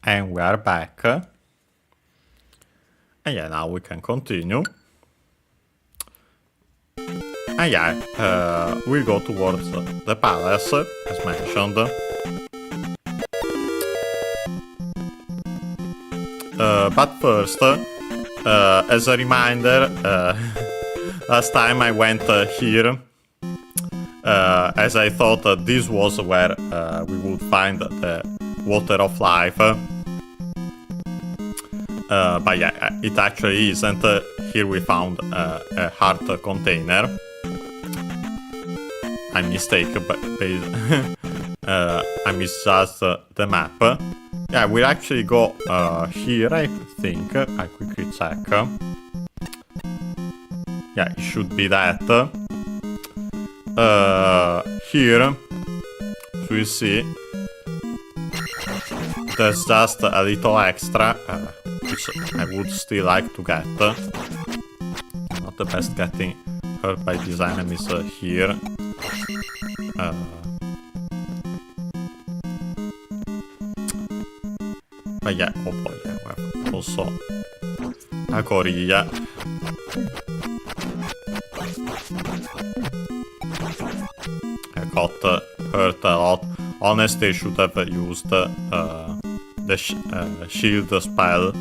And we are back. And yeah, now we can continue. And yeah, we'll go towards the palace, as mentioned. But first, as a reminder, last time I went here, as I thought this was where we would find the Water of Life. But yeah, it actually isn't. Here we found a heart container. I mistake, but I misjudged the map. Yeah, we'll actually go here, I think. I quickly check. Yeah, it should be that. Here, so you see, there's just a little extra, which I would still like to get. Not the best getting hurt by these enemies here. But yeah, oh boy, yeah, we have also a gorilla. I got hurt a lot. Honestly, I should have used the shield spell.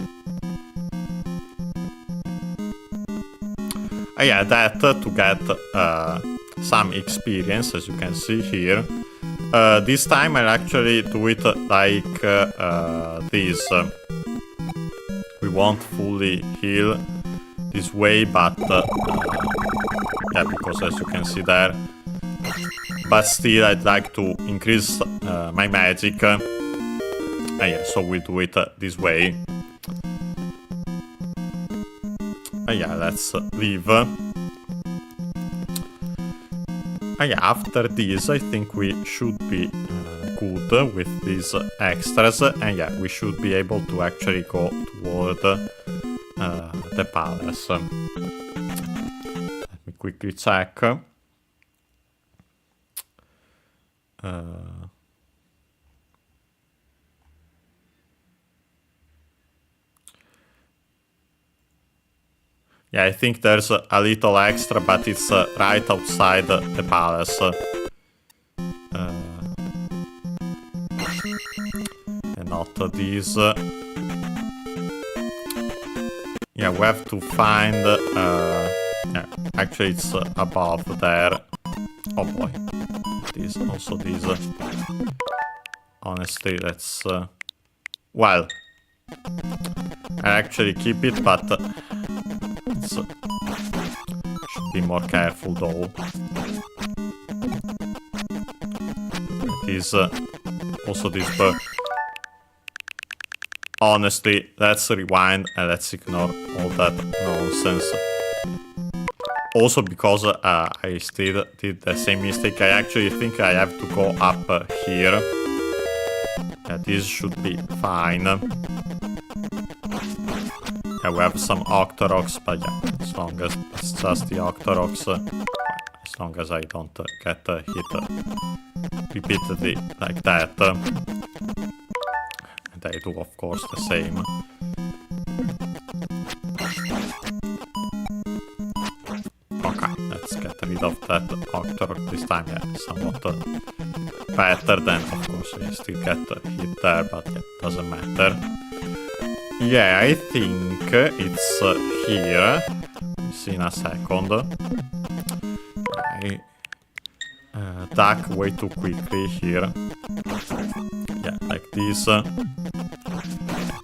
Yeah, that to get some experience, as you can see here. This time I'll actually do it like this. We won't fully heal this way, but yeah, because as you can see there. But still, I'd like to increase my magic. Yeah, so we do it this way. Yeah, let's leave. Yeah, after this, I think we should be good with these extras. And yeah, we should be able to actually go toward the palace. Let me quickly check. Yeah, I think there's a little extra, but it's right outside the palace. And not these. Yeah, we have to find... yeah, actually it's above there. Oh boy. These, also these. Honestly, that's... well, I actually keep it, but... should be more careful though. It is also this bird. Honestly, let's rewind and let's ignore all that nonsense. Also because I still did the same mistake, I actually think I have to go up here. Yeah, this should be fine. Yeah, we have some Octoroks, but yeah, as long as it's just the Octoroks, as long as I don't get hit repeatedly like that. And I do, of course, the same. Okay, let's get rid of that Octorok this time. Yeah, somewhat better than, of course, we still get hit there, but yeah, doesn't matter. Yeah, I think it's here. We'll see in a second. I duck way too quickly here. Yeah, like this.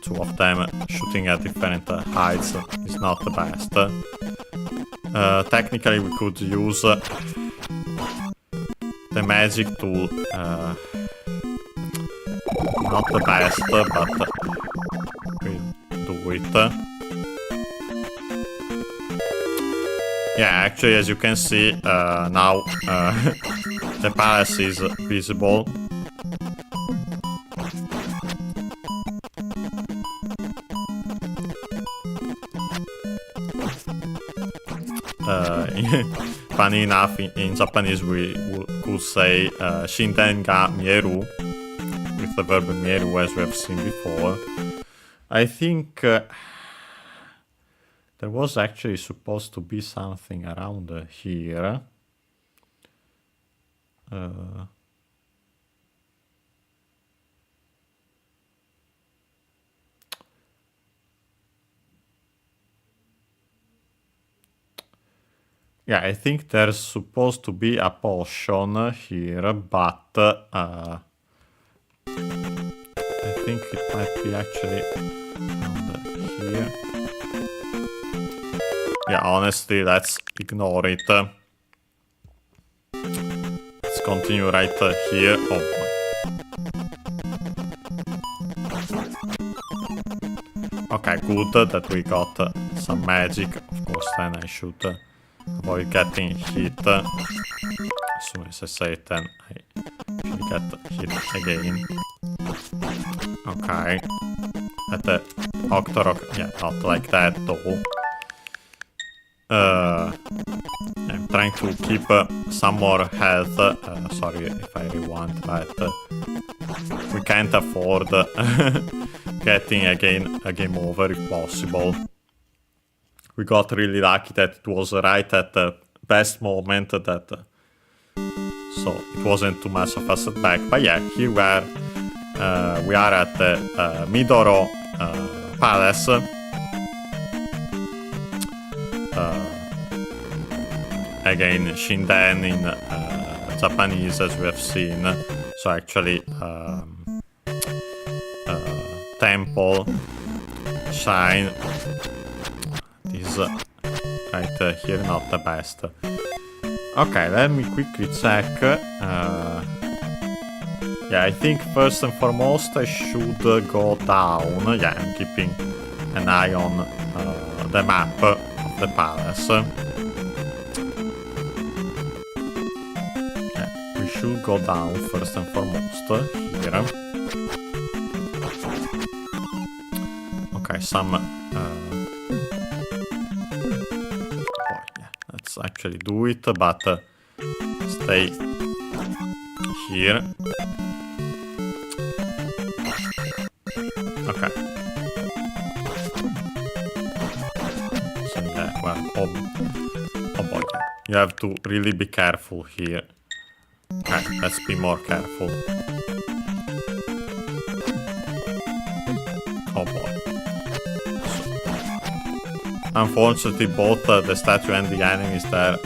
Two of them shooting at different heights is not the best. Technically, we could use the magic tool. Not the best, but we'll do it. Yeah, actually, as you can see, now the palace is visible. Funny enough, in Japanese we could say Shinden ga mieru, with the verb mieru, as we have seen before. I think there was actually supposed to be something around here. Yeah, I think there's supposed to be a potion here, but I think it might be actually around here. Yeah, honestly, let's ignore it. Let's continue right here. Oh boy. Okay, good that we got some magic. Of course, then I should avoid getting hit. As soon as I say it, then I should get hit again. Okay. At the Octorok, yeah, not like that though. I'm trying to keep some more health. Sorry if I rewind, but we can't afford getting again a game over if possible. We got really lucky that it was right at the best moment that so it wasn't too much of a setback. But yeah, here we are at the Midoro Palace. Again, Shinden in Japanese, as we have seen. So actually, temple, shrine. This right here, not the best. Okay, let me quickly check. Yeah, I think first and foremost I should go down. Yeah, I'm keeping an eye on the map of the palace. Yeah, we should go down first and foremost here. Okay, some... let's actually do it, but stay here. Okay. So yeah, well, oh boy, you have to really be careful here. Okay, let's be more careful. Oh boy. Unfortunately, both the statue and the enemies there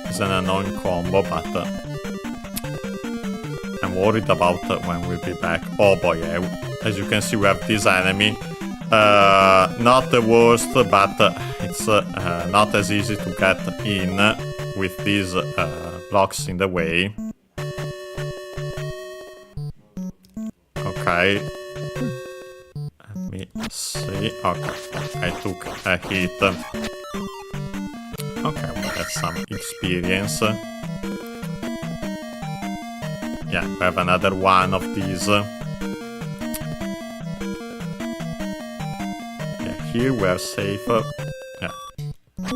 is an annoying combo, but I'm worried about when we'll be back. Oh boy, yeah, as you can see, we have this enemy. Not the worst, but it's not as easy to get in with these blocks in the way. Okay. Let me see. Okay, I took a hit. Okay, we got some experience. Yeah, we have another one of these. Yeah, here we are safe. Yeah. As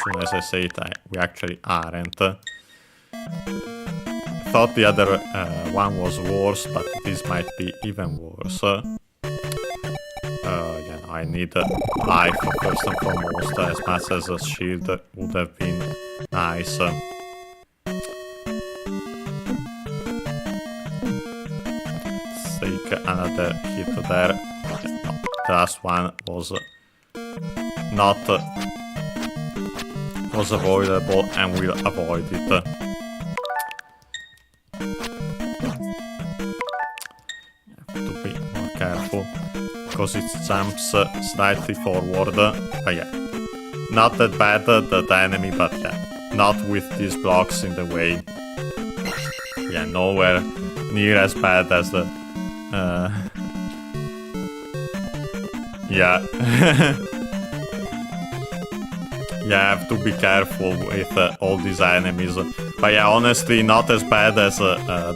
soon as I say it, we actually aren't. I thought the other one was worse, but this might be even worse. Yeah, no, I need life first and foremost, as much as a shield would have been nice. Take another hit there. No, the last one was not was avoidable, and we'll avoid it. Have to be more careful because it jumps slightly forward. But yeah, not that bad, the enemy, but yeah, not with these blocks in the way. Yeah, nowhere near as bad as the yeah. Yeah, I have to be careful with all these enemies. But yeah, honestly, not as bad as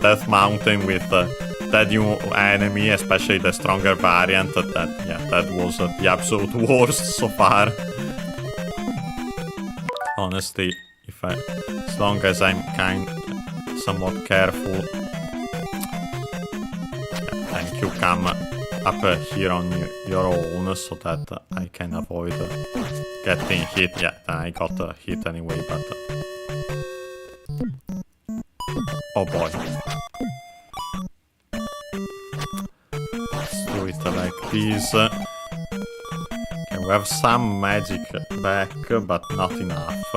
Death Mountain with that new enemy, especially the stronger variant. That was the absolute worst so far. Honestly, as long as I'm somewhat careful. Thank you, come up here on your own so that I can avoid getting hit. Yeah, I got hit anyway, but... oh boy. Let's do it like this. Okay, we have some magic back, but not enough.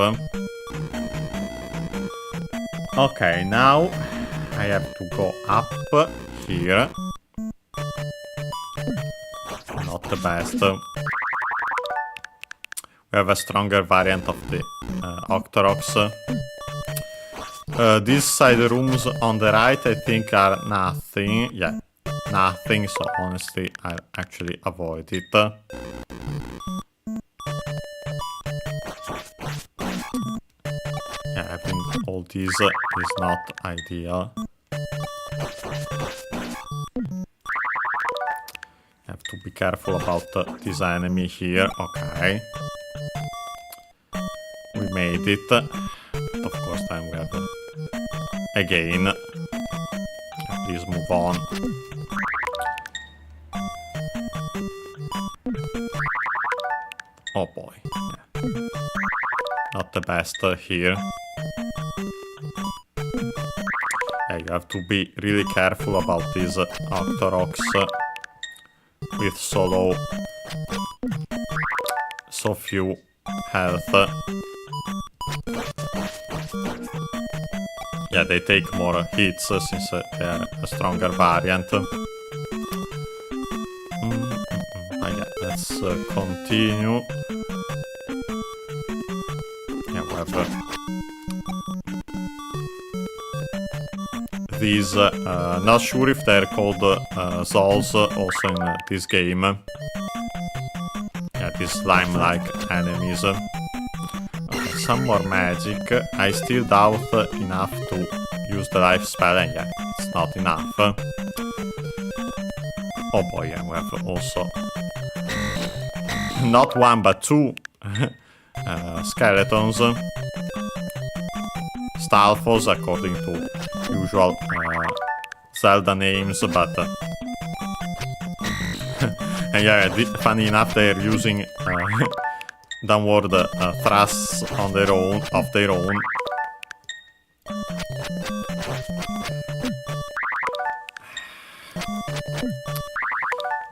Okay, now I have to go up here. Not the best. We have a stronger variant of the Octoroks. These side rooms on the right, I think, are nothing. Yeah, nothing. So honestly, I'll actually avoid it. Yeah, having all these is not ideal. to be careful about this enemy here. Okay. We made it. But of course, then we have again. Please move on. Oh boy. Yeah. Not the best here. Yeah, you have to be really careful about these Octoroks with so few health. Yeah, they take more hits since they are a stronger variant. Yeah, let's continue. Yeah, we have these, not sure if they're called Souls also in this game. Yeah, these slime-like enemies. Okay, some more magic. I still doubt enough to use the life spell, and yeah, it's not enough. Oh boy, yeah, we have also not one but two skeletons. Stalfos, according to usual Zelda names, but and yeah, funny enough, they're using downward thrusts on their own, of their own.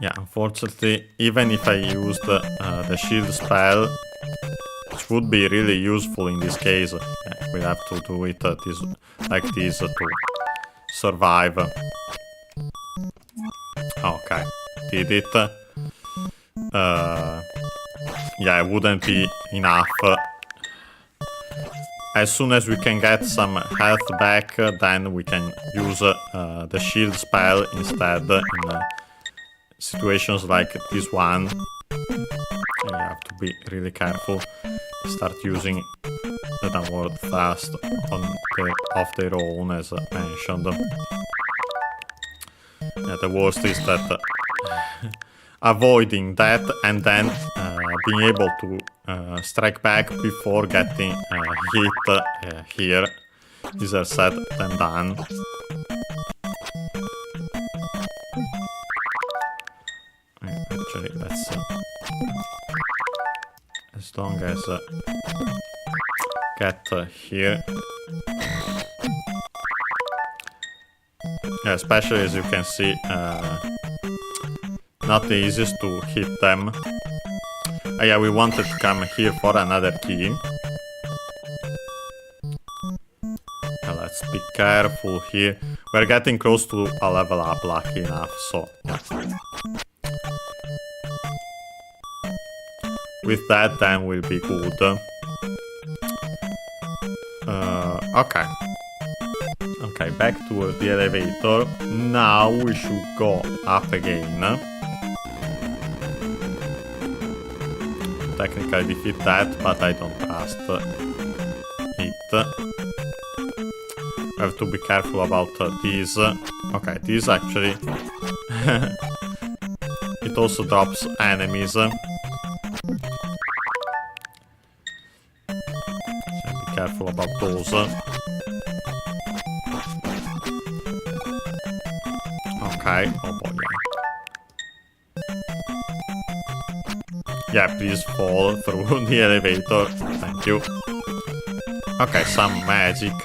Yeah, unfortunately, even if I used the shield spell, which would be really useful in this case, we have to do it like this to survive. Okay, did it. Yeah, it wouldn't be enough. As soon as we can get some health back, then we can use the shield spell instead in situations like this one. You have to be really careful. Start using the downward thrust of their own, as mentioned. Yeah, the worst is that avoiding that and then being able to strike back before getting hit here. These are said than done. Actually, let's as long as get here. Yeah, especially as you can see, not the easiest to hit them. Yeah, we wanted to come here for another key. Let's be careful here. We're getting close to a level up, lucky enough, so yeah. With that, then we'll be good. Okay. Okay, back to the elevator. Now we should go up again. Technically defeat that, but I don't trust it. We have to be careful about these. Okay, these actually... it also drops enemies. So be careful about those. Okay, oh boy. Yeah, please fall through the elevator. Thank you. Okay, some magic.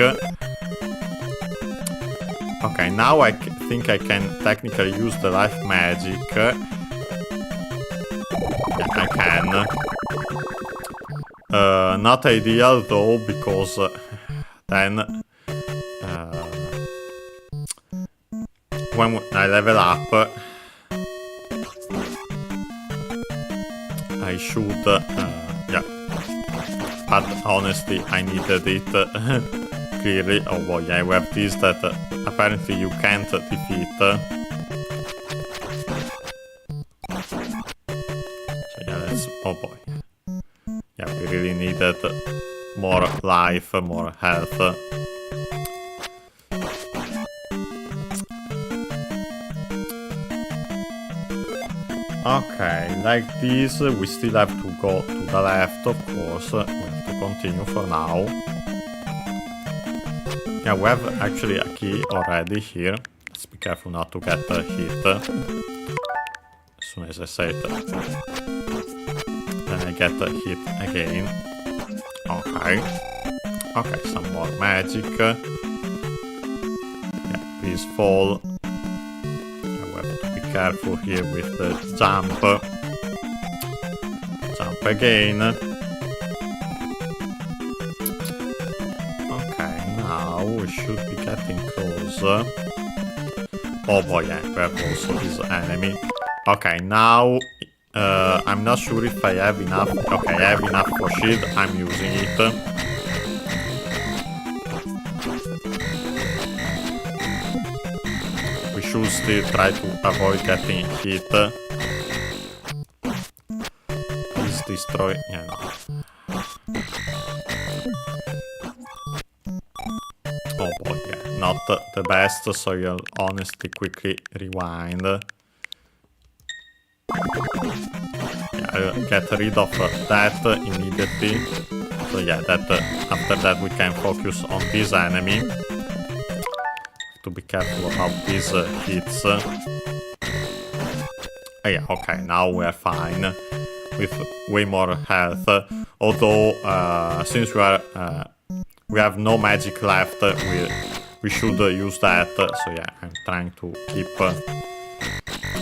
Okay, now I think I can technically use the life magic. Yeah, I can. Not ideal though, because then when I level up, I should, yeah. But honestly, I needed it clearly. Oh boy, yeah, we have this that apparently you can't defeat. So yeah, that's, oh boy. Yeah, we really needed more life, more health. Okay, like this, we still have to go to the left, of course. We have to continue for now. Yeah, we have actually a key already here. Let's be careful not to get hit. As soon as I say it, then I get hit again. Okay. Okay, some more magic. Yeah, please fall. We have to be careful here with the jump. Jump again. Okay, now we should be getting closer. Oh boy, yeah, we have also this enemy. Okay, now I'm not sure if I have enough. Okay, I have enough for shield. I'm using it. We should still try to avoid getting hit. Please destroy. Yeah, no. Oh boy, yeah, not the best. So you'll honestly quickly rewind. Yeah, I'll get rid of that immediately. So yeah, that after that we can focus on this enemy. Have to be careful about these hits. Yeah, okay, now we're fine with way more health. Although since we have no magic left, we should use that. So yeah, I'm trying to keep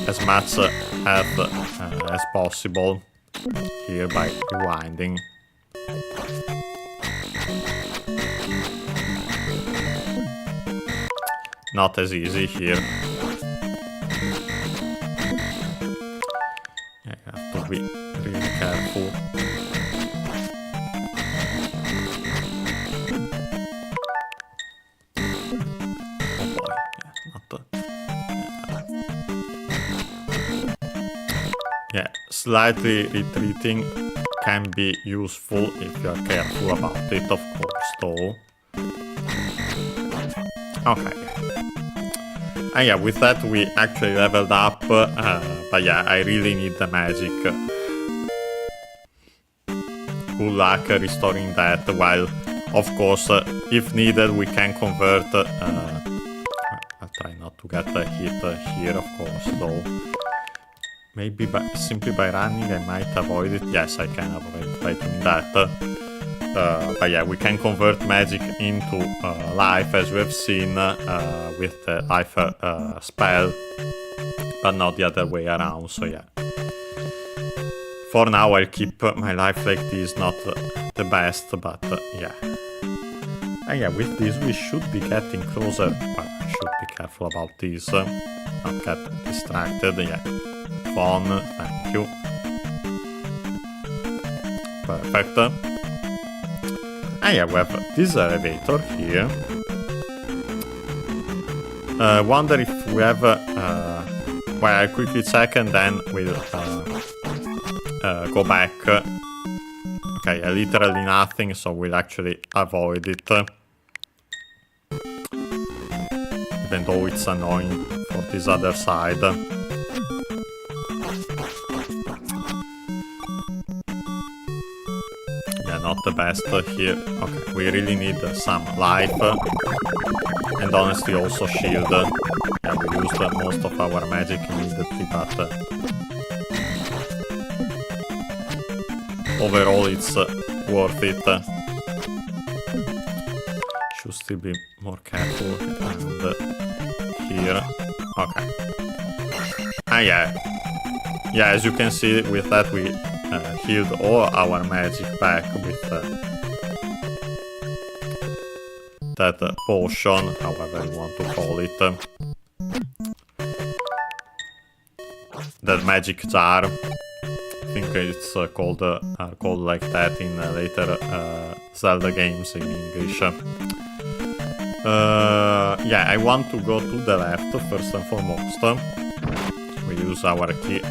as much health as possible here by rewinding. Not as easy here. Yeah, you have to be really careful. Yeah, slightly retreating can be useful if you are careful about it, of course, though. Okay. And yeah, with that we actually leveled up, but yeah, I really need the magic. Good luck restoring that, while, of course, if needed, we can convert... I'll try not to get a hit here, of course, though. Maybe simply by running I might avoid it. Yes, I can avoid it by doing that. But yeah, we can convert magic into life, as we have seen with the life spell, but not the other way around, so yeah. For now I'll keep my life like this, not the best, but yeah. And yeah, with this we should be getting closer. Well, I should be careful about this, not get distracted, yeah. Fun, thank you. Perfect. And yeah, we have this elevator here. Wonder if we have... well, I'll quickly check and then we'll go back. Okay, literally nothing, so we'll actually avoid it. Even though it's annoying for this other side. Not the best here. Okay, we really need some life. And honestly also shield. Yeah, we used most of our magic immediately, but overall it's worth it. Should still be more careful. And here. Okay. Ah, yeah. Yeah, as you can see, with that we healed all our magic back with that potion, however you want to call it. That magic jar. I think it's called like that in later Zelda games in English. Yeah, I want to go to the left first and foremost. We use our key.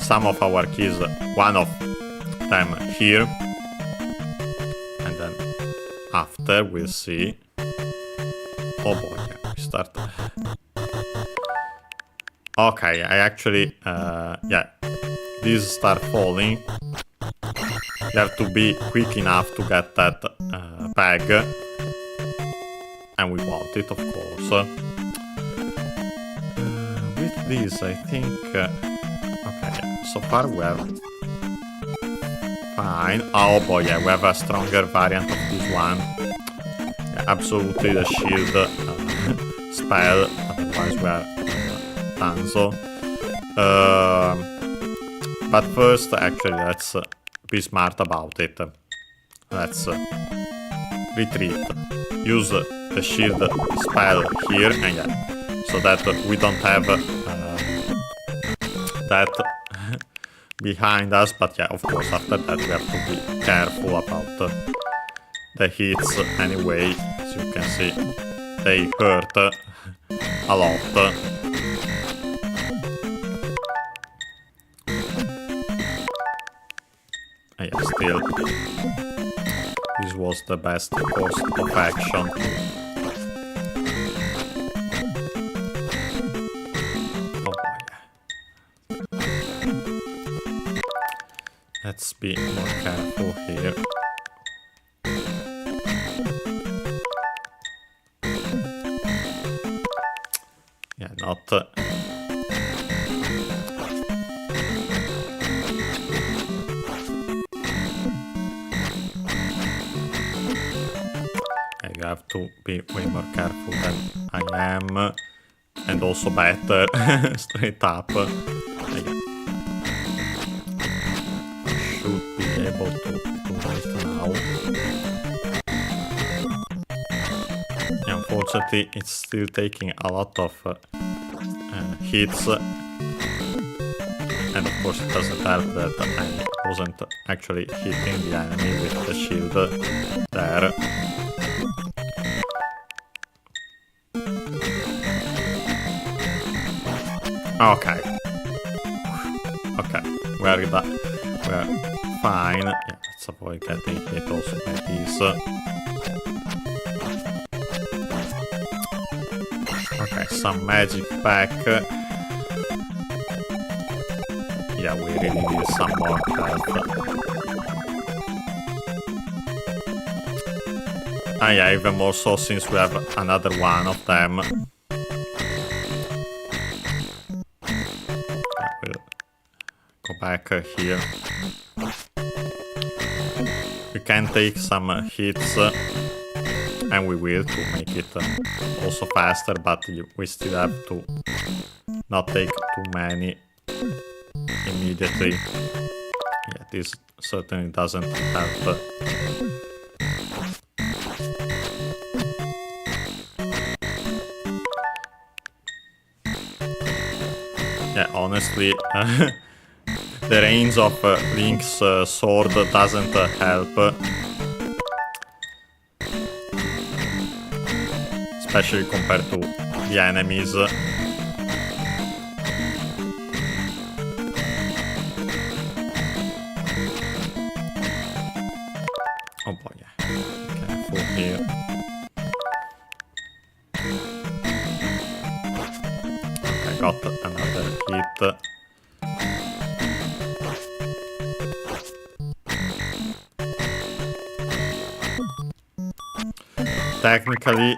Some of our keys, one of them here, and then after we'll see. Oh boy, yeah, we start. Okay, I actually, yeah, these start falling, you have to be quick enough to get that bag. And we want it, of course. With this, I think... okay, so far we have... fine. Oh boy, yeah, we have a stronger variant of this one. Yeah, absolutely the shield spell. Otherwise we are done so. But first, actually, let's be smart about it. Let's retreat. Use the shield spell here, and yeah, so that we don't have that behind us. But yeah, of course, after that we have to be careful about the hits anyway. As you can see, they hurt a lot. Yeah, still, this was the best course of action. Oh boy. Let's be more careful here. Yeah, not... you have to be way more careful than I am, and also better straight up. I should be able to do it now. Unfortunately, it's still taking a lot of hits, and of course it doesn't help that I wasn't actually hitting the enemy with the shield there. Okay. Okay, we're fine. Yeah, let's avoid getting hit also by these. Okay, some magic back. Yeah, we really need some more health. Ah yeah, even more so since we have another one of them. Back here. We can take some hits, and we will to make it also faster, but we still have to not take too many immediately. Yeah, this certainly doesn't help. Yeah, honestly, the range of Link's sword doesn't help. Especially compared to the enemies. Oh boy, yeah. Careful here. I got another hit. Technically,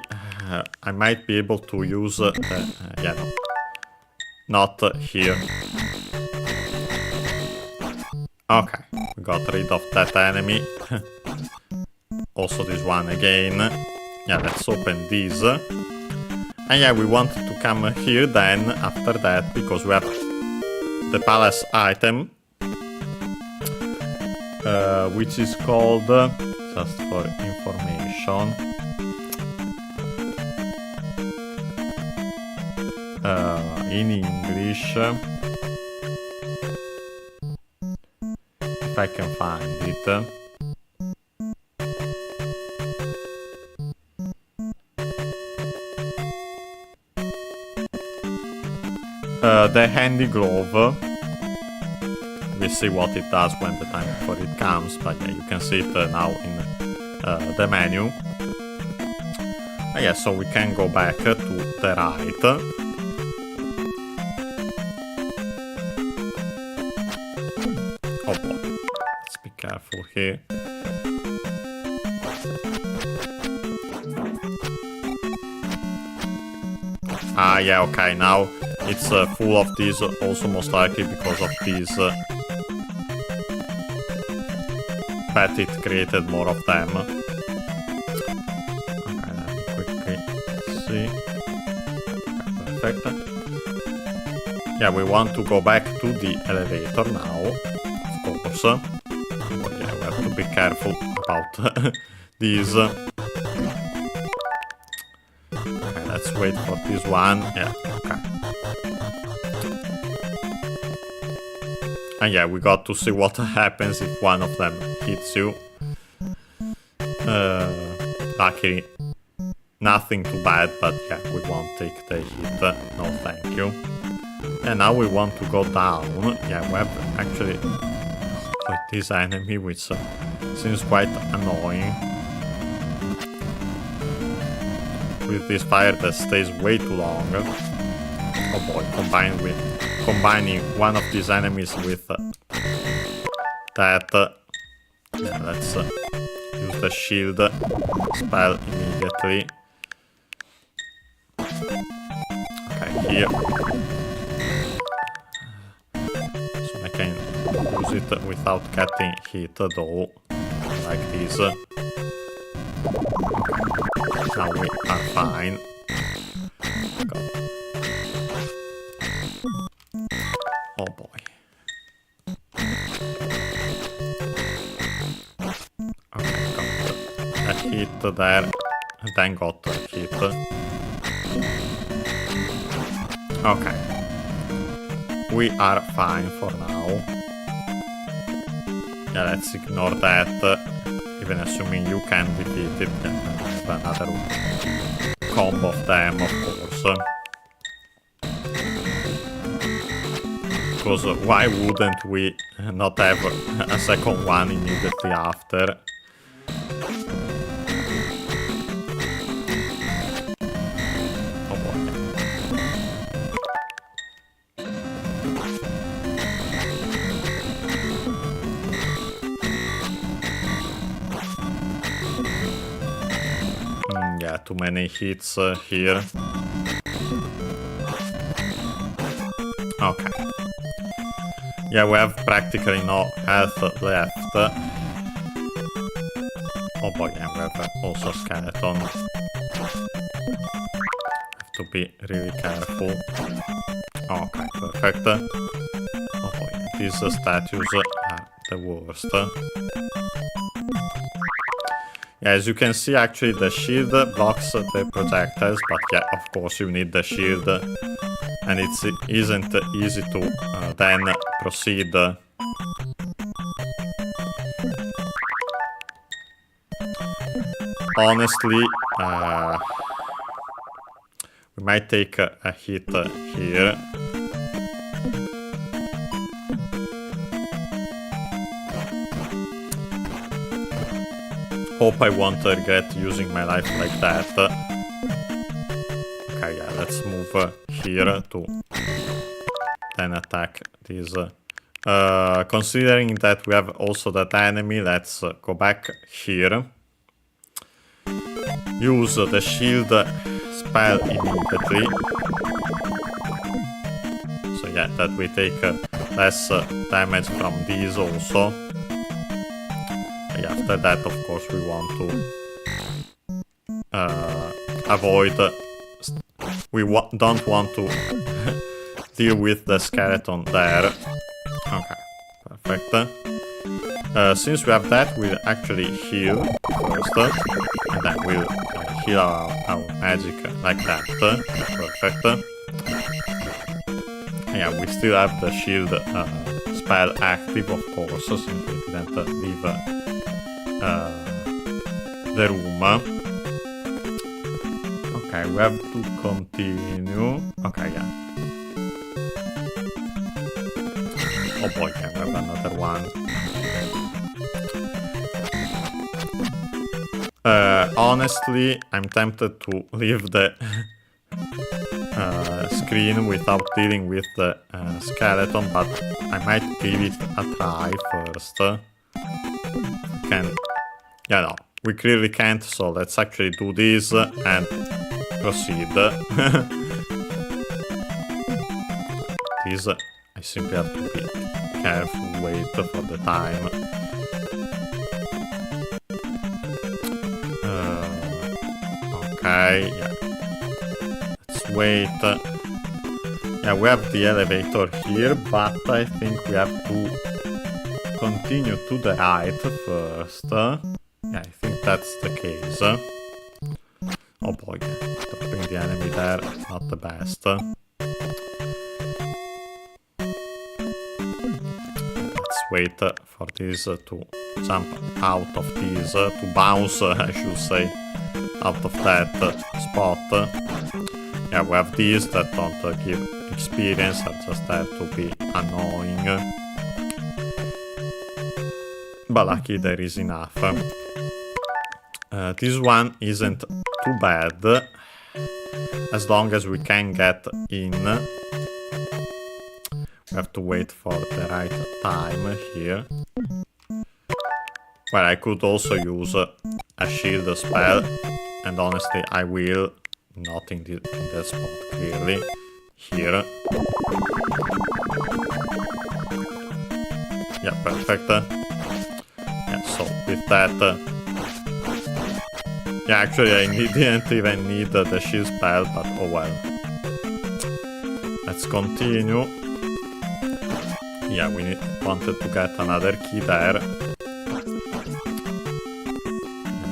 I might be able to use yeah, no, not here. Okay, we got rid of that enemy. Also this one again. Yeah, let's open these. And yeah, we want to come here then after that, because we have the palace item, which is called, just for information, in English, if I can find it. The handy glove. We'll see what it does when the time for it comes, but yeah, you can see it now in the menu. Yeah, so we can go back to the right. careful here. Ah, yeah, okay, now it's full of these, also most likely because of these but it created more of them. Okay, let me quickly see. Okay, perfect. Yeah, we want to go back to the elevator now, of course. But yeah, we have to be careful about these. Okay, let's wait for this one. Yeah, okay. And yeah, we got to see what happens if one of them hits you. Luckily, nothing too bad, but yeah, we won't take the hit. No, thank you. And now we want to go down. Yeah, we have actually like this enemy, which seems quite annoying. With this fire that stays way too long. Oh boy, combining one of these enemies with that. Yeah, let's use the shield spell immediately. Okay, here. So I can use it without getting hit though, like this. Now we are fine. Oh boy. Okay, got a hit there, and then got a hit. Okay. We are fine for now. Yeah, let's ignore that. Even assuming you can defeat it, another combo of them, of course. Because why wouldn't we not have a second one immediately after? Oh boy. Yeah, too many hits here. Okay. Yeah, we have practically no health left. Oh boy, yeah, we have also a skeleton. Have to be really careful. Okay, perfect. Oh boy, these statues are the worst. Yeah, as you can see, actually the shield blocks the projectiles, but yeah, of course you need the shield. And it isn't easy to then proceed. Honestly, we might take a hit here. Hope I won't regret using my life like that. Okay, yeah, let's move here to then attack these. Considering that we have also that enemy, let's go back here. Use the shield spell immediately. So yeah, that we take less damage from these also. And after that, of course, we want to avoid... We don't want to deal with the skeleton there. Okay, perfect. Since we have that, we'll actually heal first, and then we'll heal our magic like that. Perfect. Yeah, we still have the shield spell active, of course, since we didn't leave the room. Okay, we have to continue. Okay, yeah. Oh boy, yeah, we have another one. Honestly, I'm tempted to leave the screen without dealing with the skeleton, but I might give it a try first. can... Yeah, no, we clearly can't, so let's actually do this and proceed. This, I simply have to be careful, wait for the time. Okay, yeah. Let's wait. Yeah, we have the elevator here, but I think we have to continue to the right first. Yeah, I think that's the case. Oh boy, dropping the enemy there, not the best. Let's wait for this to jump out of this, to bounce, I should say, out of that spot. Yeah, we have these that don't give experience, are just there to be annoying. But lucky there is enough. This one isn't too bad, as long as we can get in. We have to wait for the right time here. Well, I could also use a shield spell, and honestly I will, not in that spot clearly, here. Yeah, perfect. Yeah, so with that... yeah, actually I didn't even need the shield spell, but oh well. Let's continue. Yeah, we wanted to get another key there.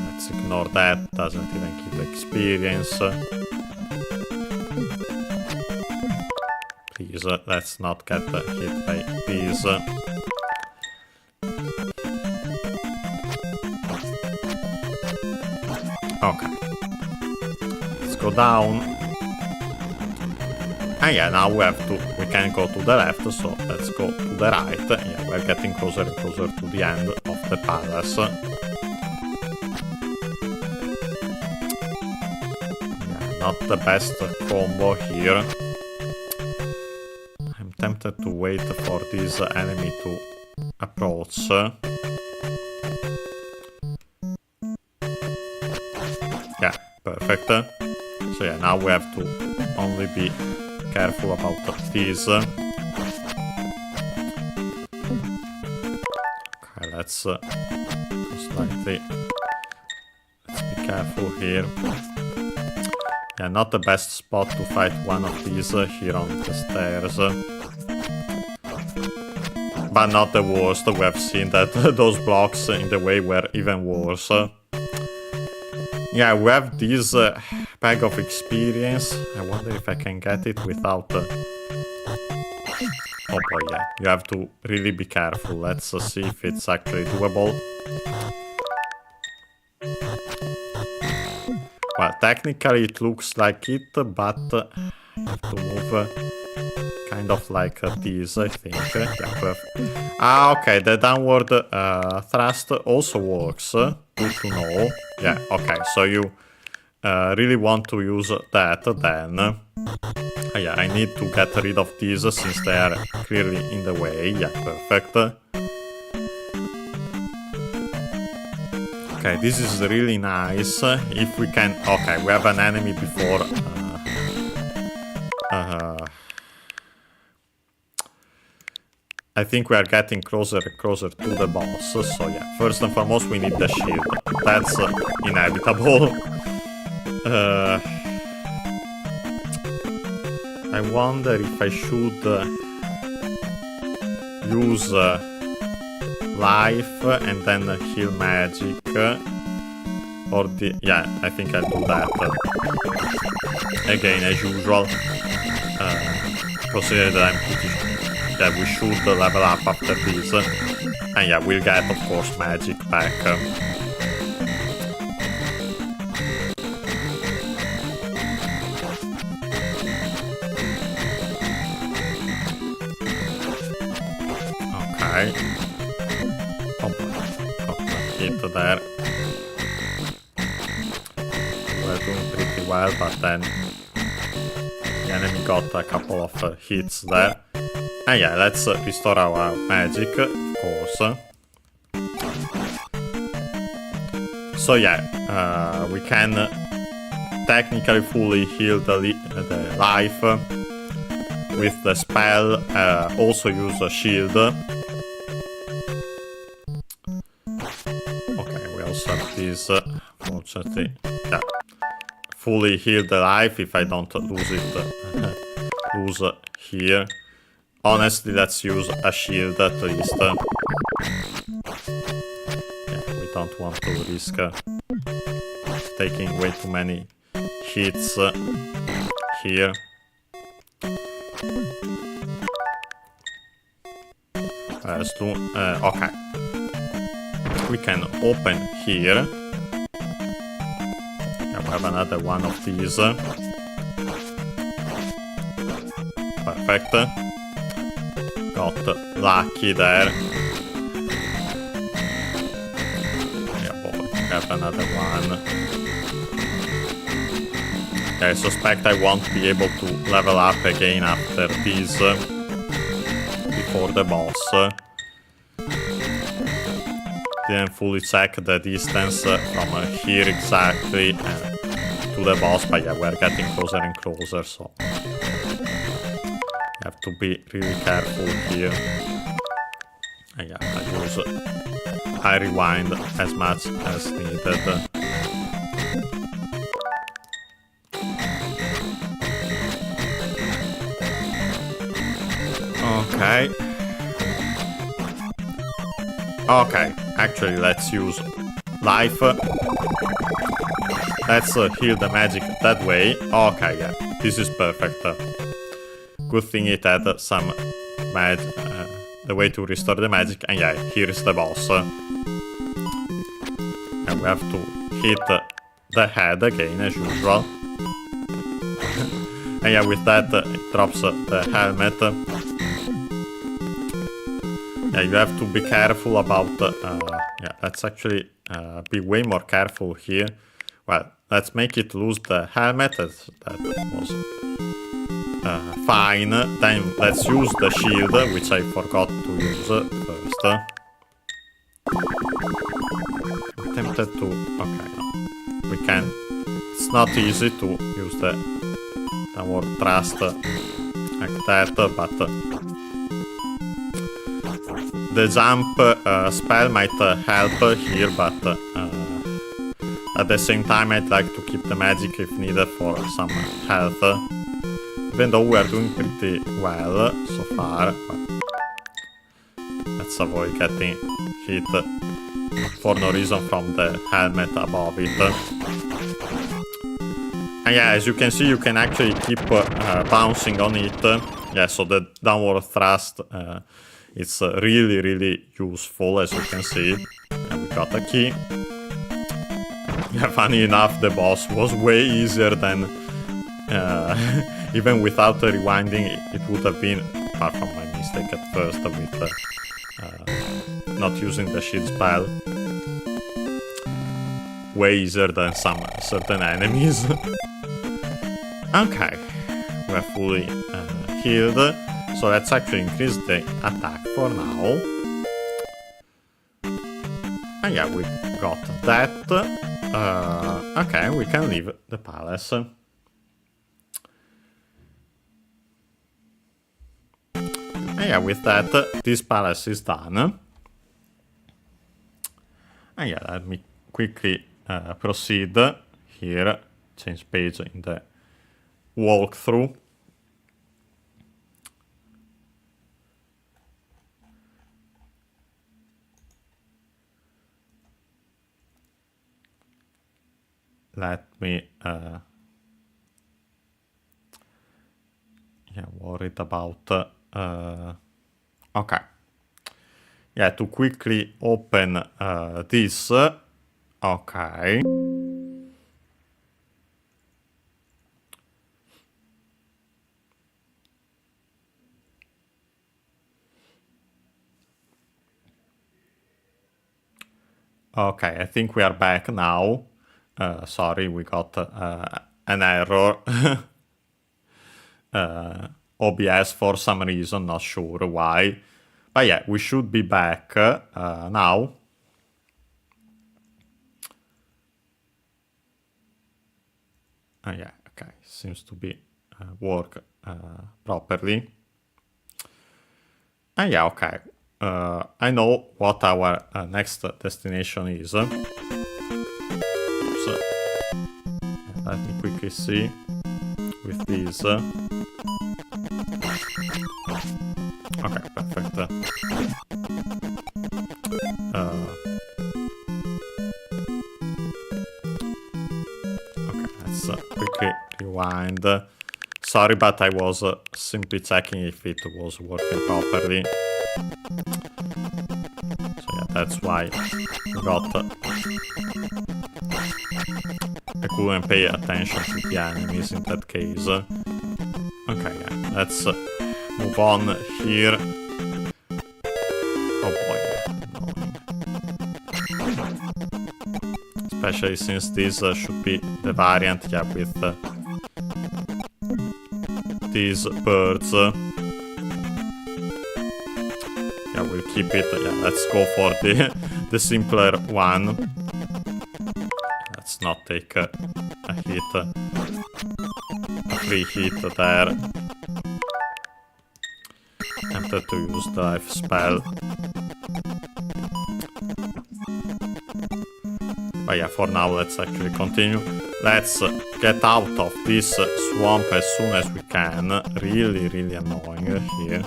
Let's ignore that, doesn't even give the experience. Please, let's not get hit by these. Okay. Let's go down. And yeah, now we can go to the left, so let's go to the right. Yeah, we're getting closer and closer to the end of the palace. Yeah, not the best combo here. I'm tempted to wait for this enemy to approach. Yeah, perfect. So yeah, now we have to only be careful about these. Okay, let's go slightly. Let's be careful here. Yeah, not the best spot to fight one of these here on the stairs. But not the worst. We have seen that those blocks in the way were even worse. Yeah, we have this bag of experience. I wonder if I can get it without... Oh boy, yeah. You have to really be careful. Let's see if it's actually doable. Well, technically it looks like it, but I have to move kind of like this, I think. Yeah, perfect. Ah, okay, the downward thrust also works. Good to know. Yeah, okay, so you really want to use that then. Yeah, I need to get rid of these since they are clearly in the way. Yeah, perfect. Okay, this is really nice. If we can... Okay, we have an enemy before... I think we are getting closer and closer to the boss. So yeah, first and foremost we need the shield. That's inevitable. I wonder if I should use life and then heal magic. Or the... Yeah, I think I'll do that. Again, as usual. Consider that I'm pretty sure. Yeah, we should level up after this. And yeah, we'll get, of course, magic back. Okay. Oh, got a hit there. We're doing pretty well, but then the enemy got a couple of hits there. And yeah, let's restore our magic, of course. So yeah, we can technically fully heal the life with the spell, also use a shield. Okay, we also have this, fortunately, yeah, fully heal the life if I don't lose it, lose here. Honestly, let's use a shield at least. Yeah, we don't want to risk taking way too many hits here. Okay. We can open here. Yeah, we have another one of these. Perfect. Got lucky there. Yeah, boy, we have another one. I suspect I won't be able to level up again after this, before the boss. Didn't fully check the distance from here exactly to the boss, but yeah, we're getting closer and closer, so you have to be really careful here. And yeah, I rewind as much as needed. Okay. Okay, actually let's use life. Let's heal the magic that way. Okay, yeah, this is perfect. Good thing it had some magic, the way to restore the magic, and yeah, here is the boss. And we have to hit the head again as usual. And yeah, with that it drops the helmet. Yeah, you have to be careful about, yeah, let's actually be way more careful here. Well, let's make it lose the helmet, that was fine. Then let's use the shield, which I forgot to use first. I'm tempted to, okay, no. We can, it's not easy to use the downward thrust like that, but the jump spell might help here, but at the same time I'd like to keep the magic if needed for some health. Even though we are doing pretty well so far, but let's avoid getting hit for no reason from the helmet above it. And yeah, as you can see, you can actually keep bouncing on it. Yeah, so the downward thrust, it's really, really useful, as you can see. And we got a key. Yeah, funny enough, the boss was way easier than... even without rewinding, it would have been, apart from my mistake at first with not using the shield spell, way easier than some certain enemies. Okay, we're fully healed. So let's actually increase the attack for now. And yeah, we got that. Okay, we can leave the palace. And yeah, with that, this palace is done. And yeah, let me quickly proceed here. Change page in the walkthrough. Let me, yeah, worried about, okay. Yeah, to quickly open this, okay. Okay, I think we are back now. Sorry, we got an error. OBS for some reason, not sure why. But yeah, we should be back now. Yeah, okay, seems to be work properly. And yeah, okay. I know what our next destination is. Oops. Let me quickly see with these. Okay, perfect. Okay, let's quickly rewind. Sorry, but I was simply checking if it was working properly. So yeah, that's why I got... I couldn't pay attention to the enemies in that case. Okay, yeah, let's move on here. Oh boy, annoying. Especially since this should be the variant, yeah, with these birds. Yeah, we'll keep it. Yeah, let's go for the simpler one. Let's not take a hit, a free hit there. Tempted to use the life spell. But yeah, for now, let's actually continue. Let's get out of this swamp as soon as we can. Really, really annoying here.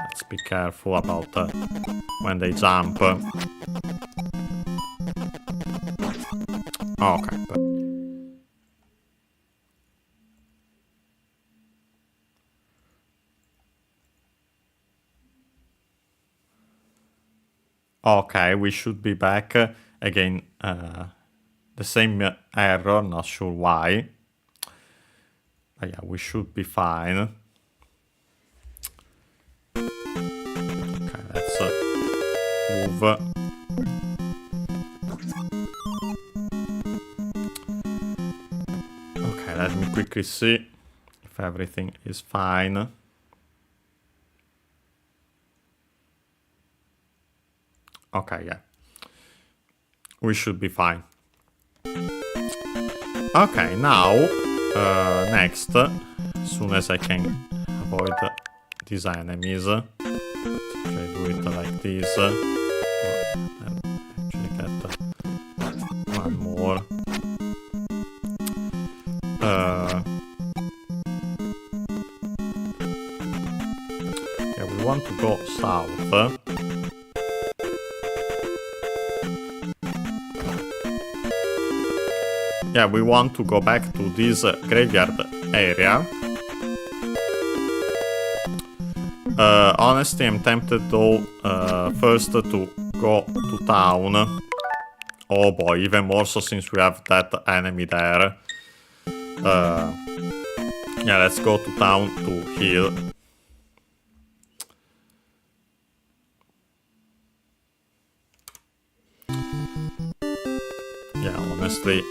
Let's be careful about when they jump. Okay. Okay, we should be back. Again, the same error, not sure why. But yeah, we should be fine. Okay, let's move. Okay, let me quickly see if everything is fine. Okay, yeah. We should be fine. Okay, now, next, as soon as I can avoid these enemies, actually do it like this, and actually get one more. Yeah, we want to go south. Yeah, we want to go back to this graveyard area. Honestly, I'm tempted though first to go to town. Oh boy, even more so since we have that enemy there. Yeah, let's go to town to heal. Yeah, honestly,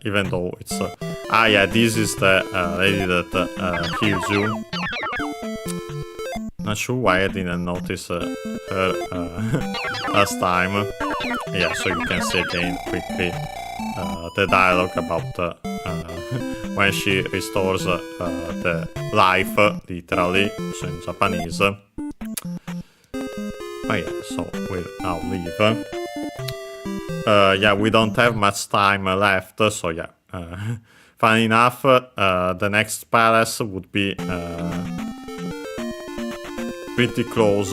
even though it's... yeah, this is the lady that heals you. Not sure why I didn't notice her last time. Yeah, so you can see again quickly the dialogue about when she restores the life, literally, so in Japanese. But yeah, so we'll now leave. Yeah, we don't have much time left, so yeah. Funny enough, the next palace would be pretty close,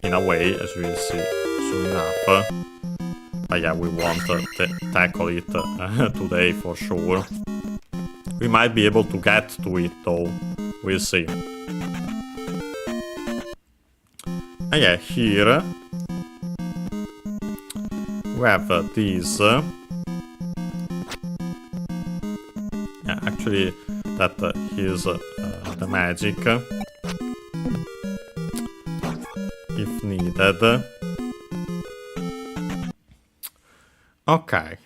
in a way, as we'll see soon enough. But yeah, we won't tackle it today for sure. We might be able to get to it though, we'll see. And yeah, here we have these. Yeah, actually, that here's the magic. If needed. Okay.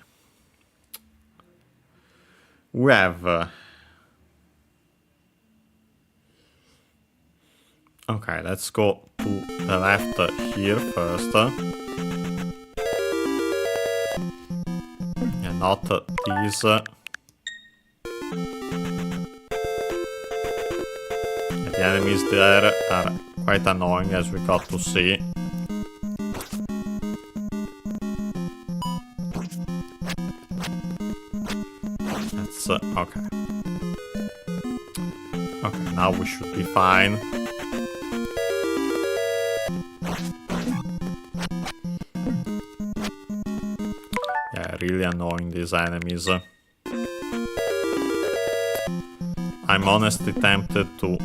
We have... Okay, let's go to the left here first. not these. The enemies there are quite annoying, as we got to see. That's okay. Okay, now we should be fine. Yeah, really annoying, these enemies. I'm honestly tempted to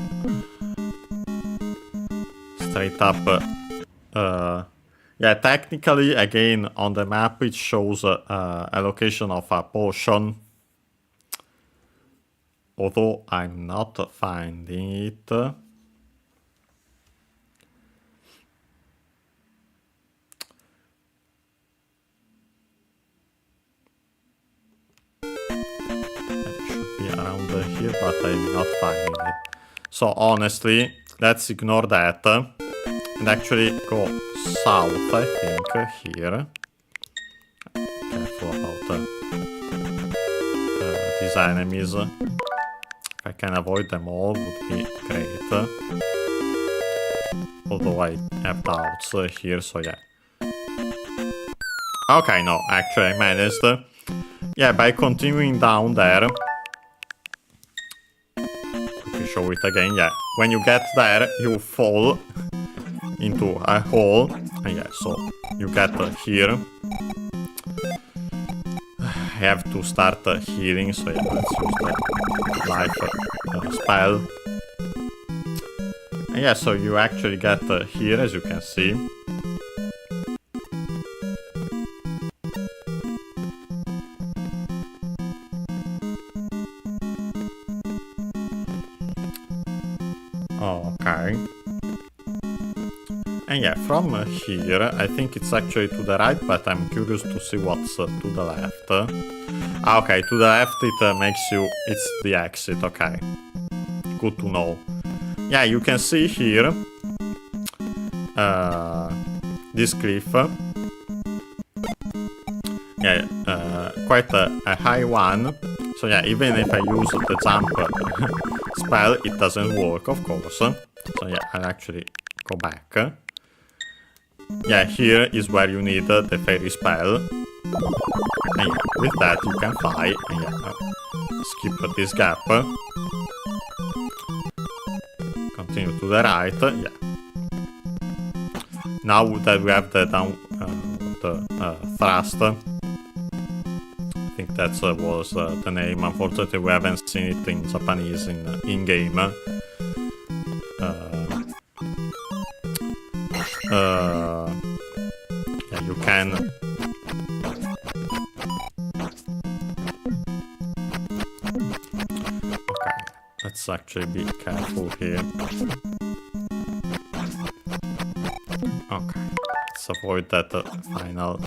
straight up yeah, technically, again, on the map it shows a location of a potion, although I'm not finding it. Around here, but I'm not finding it. So honestly, let's ignore that and actually go south, I think, here. Careful about these enemies. If I can avoid them all, would be great. Although I have doubts here, so yeah. Okay, no, actually I managed. Yeah, by continuing down there. Show it again, yeah. When you get there, you fall into a hole. Yeah, so you get here. I have to start healing, so yeah, let's use the life spell. And yeah, so you actually get here, as you can see. Okay. And yeah, from here, I think it's actually to the right, but I'm curious to see what's to the left. Okay, to the left it makes you... It's the exit, okay. Good to know. Yeah, you can see here this cliff. Yeah, quite a high one. So yeah, even if I use the jump spell, it doesn't work, of course. So yeah, I'll actually go back. Yeah, here is where you need the fairy spell. And yeah, with that you can fly. And yeah, skip this gap. Continue to the right. Yeah. Now that we have the down thrust. I think that was the name. Unfortunately, we haven't seen it in Japanese in-game. Yeah, you can... Okay, let's actually be careful here. Okay, let's avoid that final...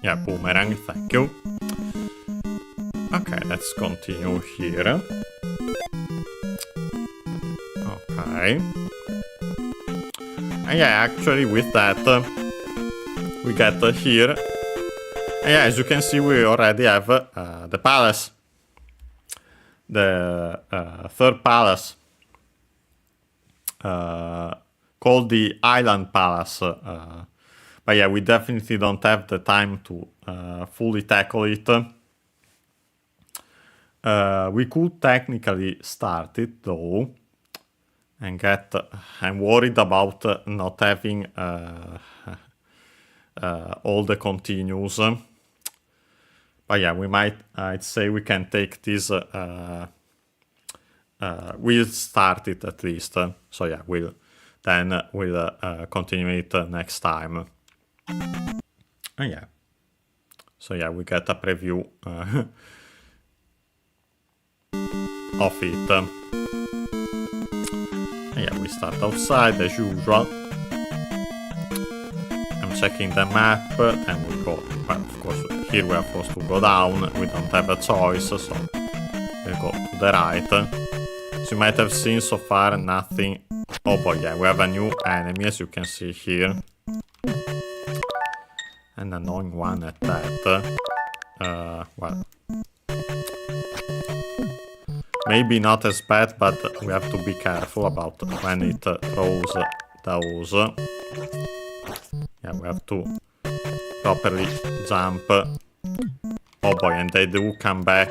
Yeah, boomerang, thank you. Okay, let's continue here. Okay. And yeah, actually with that, we get here. And yeah, as you can see, we already have the palace. The third palace. Called the Island Palace. But yeah, we definitely don't have the time to fully tackle it. We could technically start it though, and get... I'm worried about not having all the continues. But yeah, we might... I'd say we can take this... we'll start it at least. So yeah, we'll continue it next time. And yeah. So yeah, we get a preview of it. And yeah, we start outside as usual. I'm checking the map and we go... Well, of course, here we are forced to go down. We don't have a choice, so we'll go to the right. So you might have seen so far nothing. Oh boy, yeah, we have a new enemy, as you can see here. An annoying one at that. well, maybe not as bad, but we have to be careful about when it throws those. Yeah, we have to properly jump. Oh boy, and they do come back.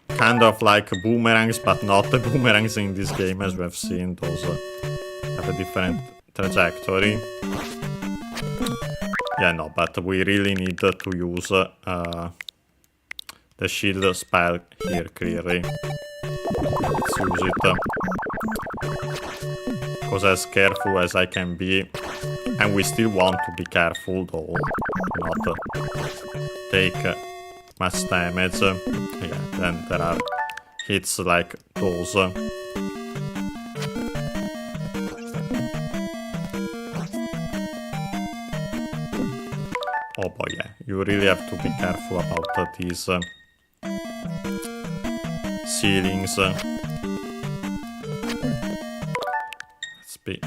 Kind of like boomerangs, but not the boomerangs in this game, as we have seen. Those have a different trajectory. Yeah, no, but we really need to use the shield spell here, clearly. Let's use it. Because as careful as I can be, and we still want to be careful, though, not take much damage. Yeah, then there are hits like those. Oh boy, yeah, you really have to be careful about these ceilings. Let's be...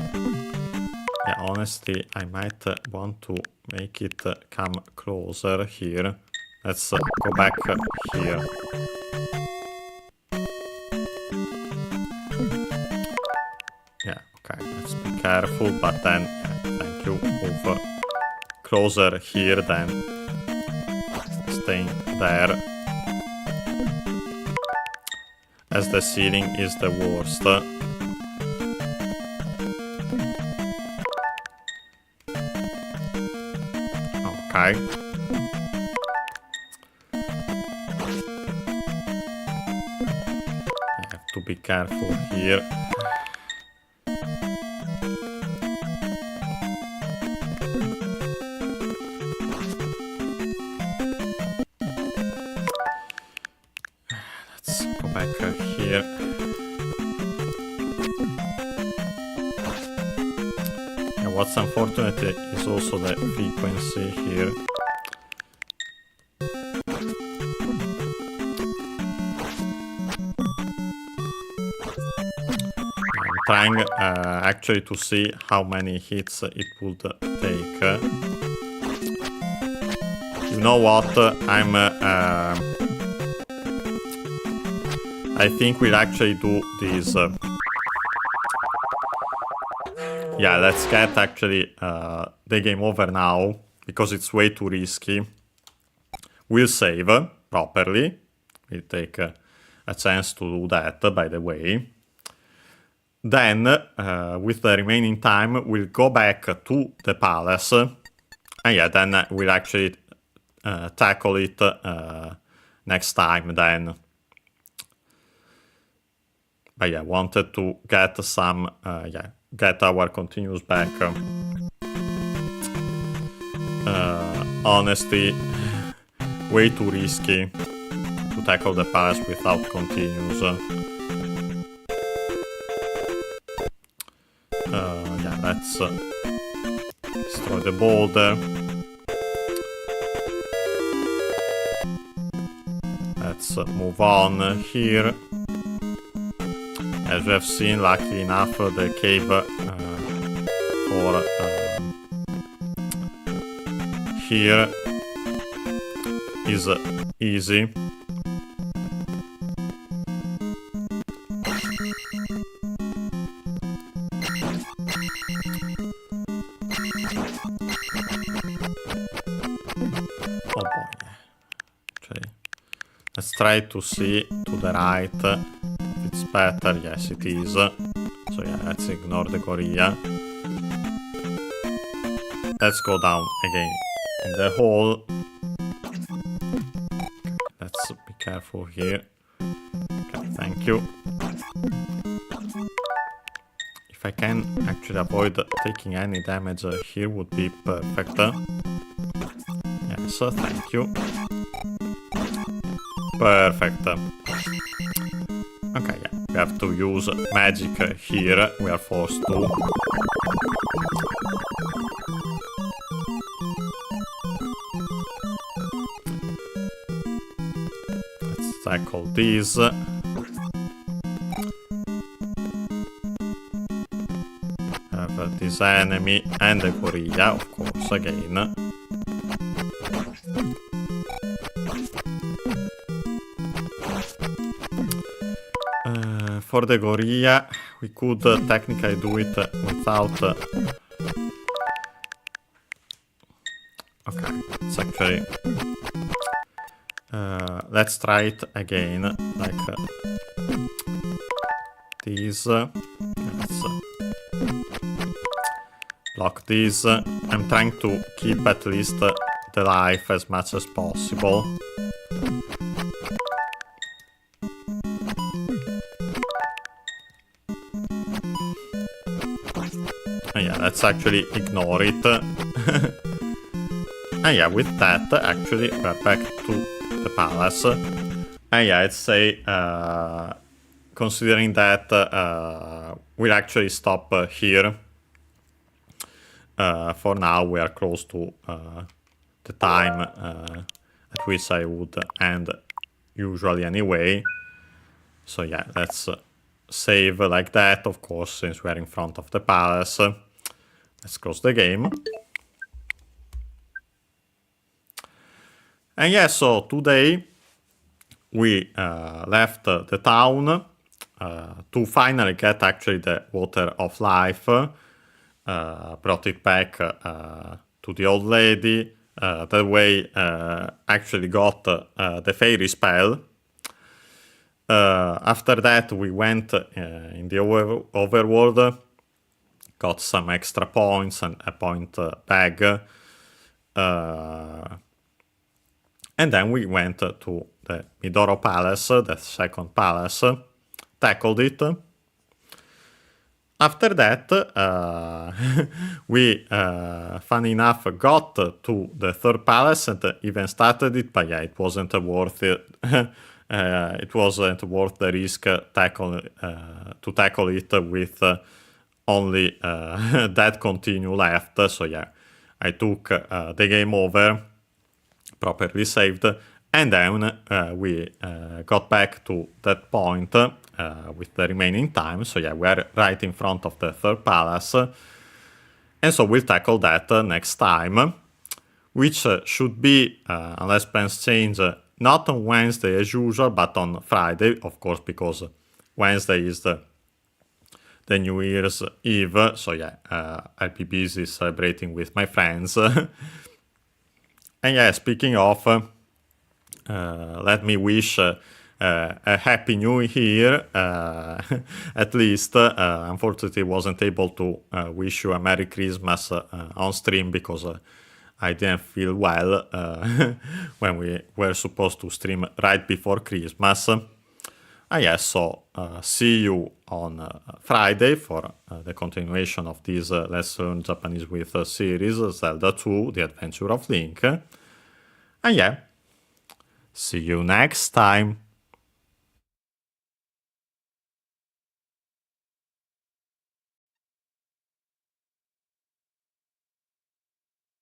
Yeah, honestly, I might want to make it come closer here. Let's go back here. Yeah, okay, let's be careful, but then, yeah, thank you, move closer here than staying there, as the ceiling is the worst. Okay. I have to be careful here. Let's go back here. And what's unfortunate is also the frequency here. I'm trying actually to see how many hits it would take. You know what? I think we'll actually do this. Yeah, let's get actually the game over now, because it's way too risky. We'll save properly. We'll take a chance to do that, by the way. Then, with the remaining time, we'll go back to the palace. And yeah, then we'll actually tackle it next time then. But yeah, wanted to get some, get our continues back. Honestly, way too risky to tackle the palace without continues. Yeah, let's destroy the boulder. Let's move on here. As we have seen, luckily enough, the cave for here is easy. Oh boy. Okay. Let's try to see to the right. It's better, yes it is. So yeah, let's ignore the gorilla. Let's go down again in the hole. Let's be careful here. Okay, thank you. If I can actually avoid taking any damage here would be perfect. Yes, thank you. Perfect. Okay, yeah, we have to use magic here, we are forced to. Let's tackle these. Have this enemy and the gorilla, of course, again. For the gorilla, we could technically do it without... okay, it's actually... let's try it again, like this. Let's block this. I'm trying to keep at least the life as much as possible. And yeah, let's actually ignore it. And yeah, with that, actually, we're back to the palace. And yeah, I'd say, considering that we'll actually stop here. For now, we are close to the time at which I would end usually anyway. So yeah, let's save like that, of course, since we're in front of the palace. Let's close the game. And yeah, so today we left the town to finally get actually the Water of Life. Brought it back to the old lady. That way actually got the fairy spell. After that we went in the overworld, got some extra points and a point bag. And then we went to the Midoro Palace, the second palace, tackled it. After that, we, funny enough, got to the third palace and even started it, but yeah, it wasn't worth it. It wasn't worth the risk to tackle it with only that continue left. So yeah, I took the game over, properly saved, and then we got back to that point with the remaining time. So yeah, we're right in front of the third palace, and so we'll tackle that next time, which should be, unless plans change, not on Wednesday as usual, but on Friday, of course, because Wednesday is the New Year's Eve. So yeah, I'll be busy celebrating with my friends. And yeah, speaking of, let me wish a happy new year, at least. Unfortunately, wasn't able to wish you a Merry Christmas on stream because I didn't feel well when we were supposed to stream right before Christmas. Yes, so see you on Friday for the continuation of this Let's Learn Japanese with series, Zelda II, The Adventure of Link. And yeah, see you next time.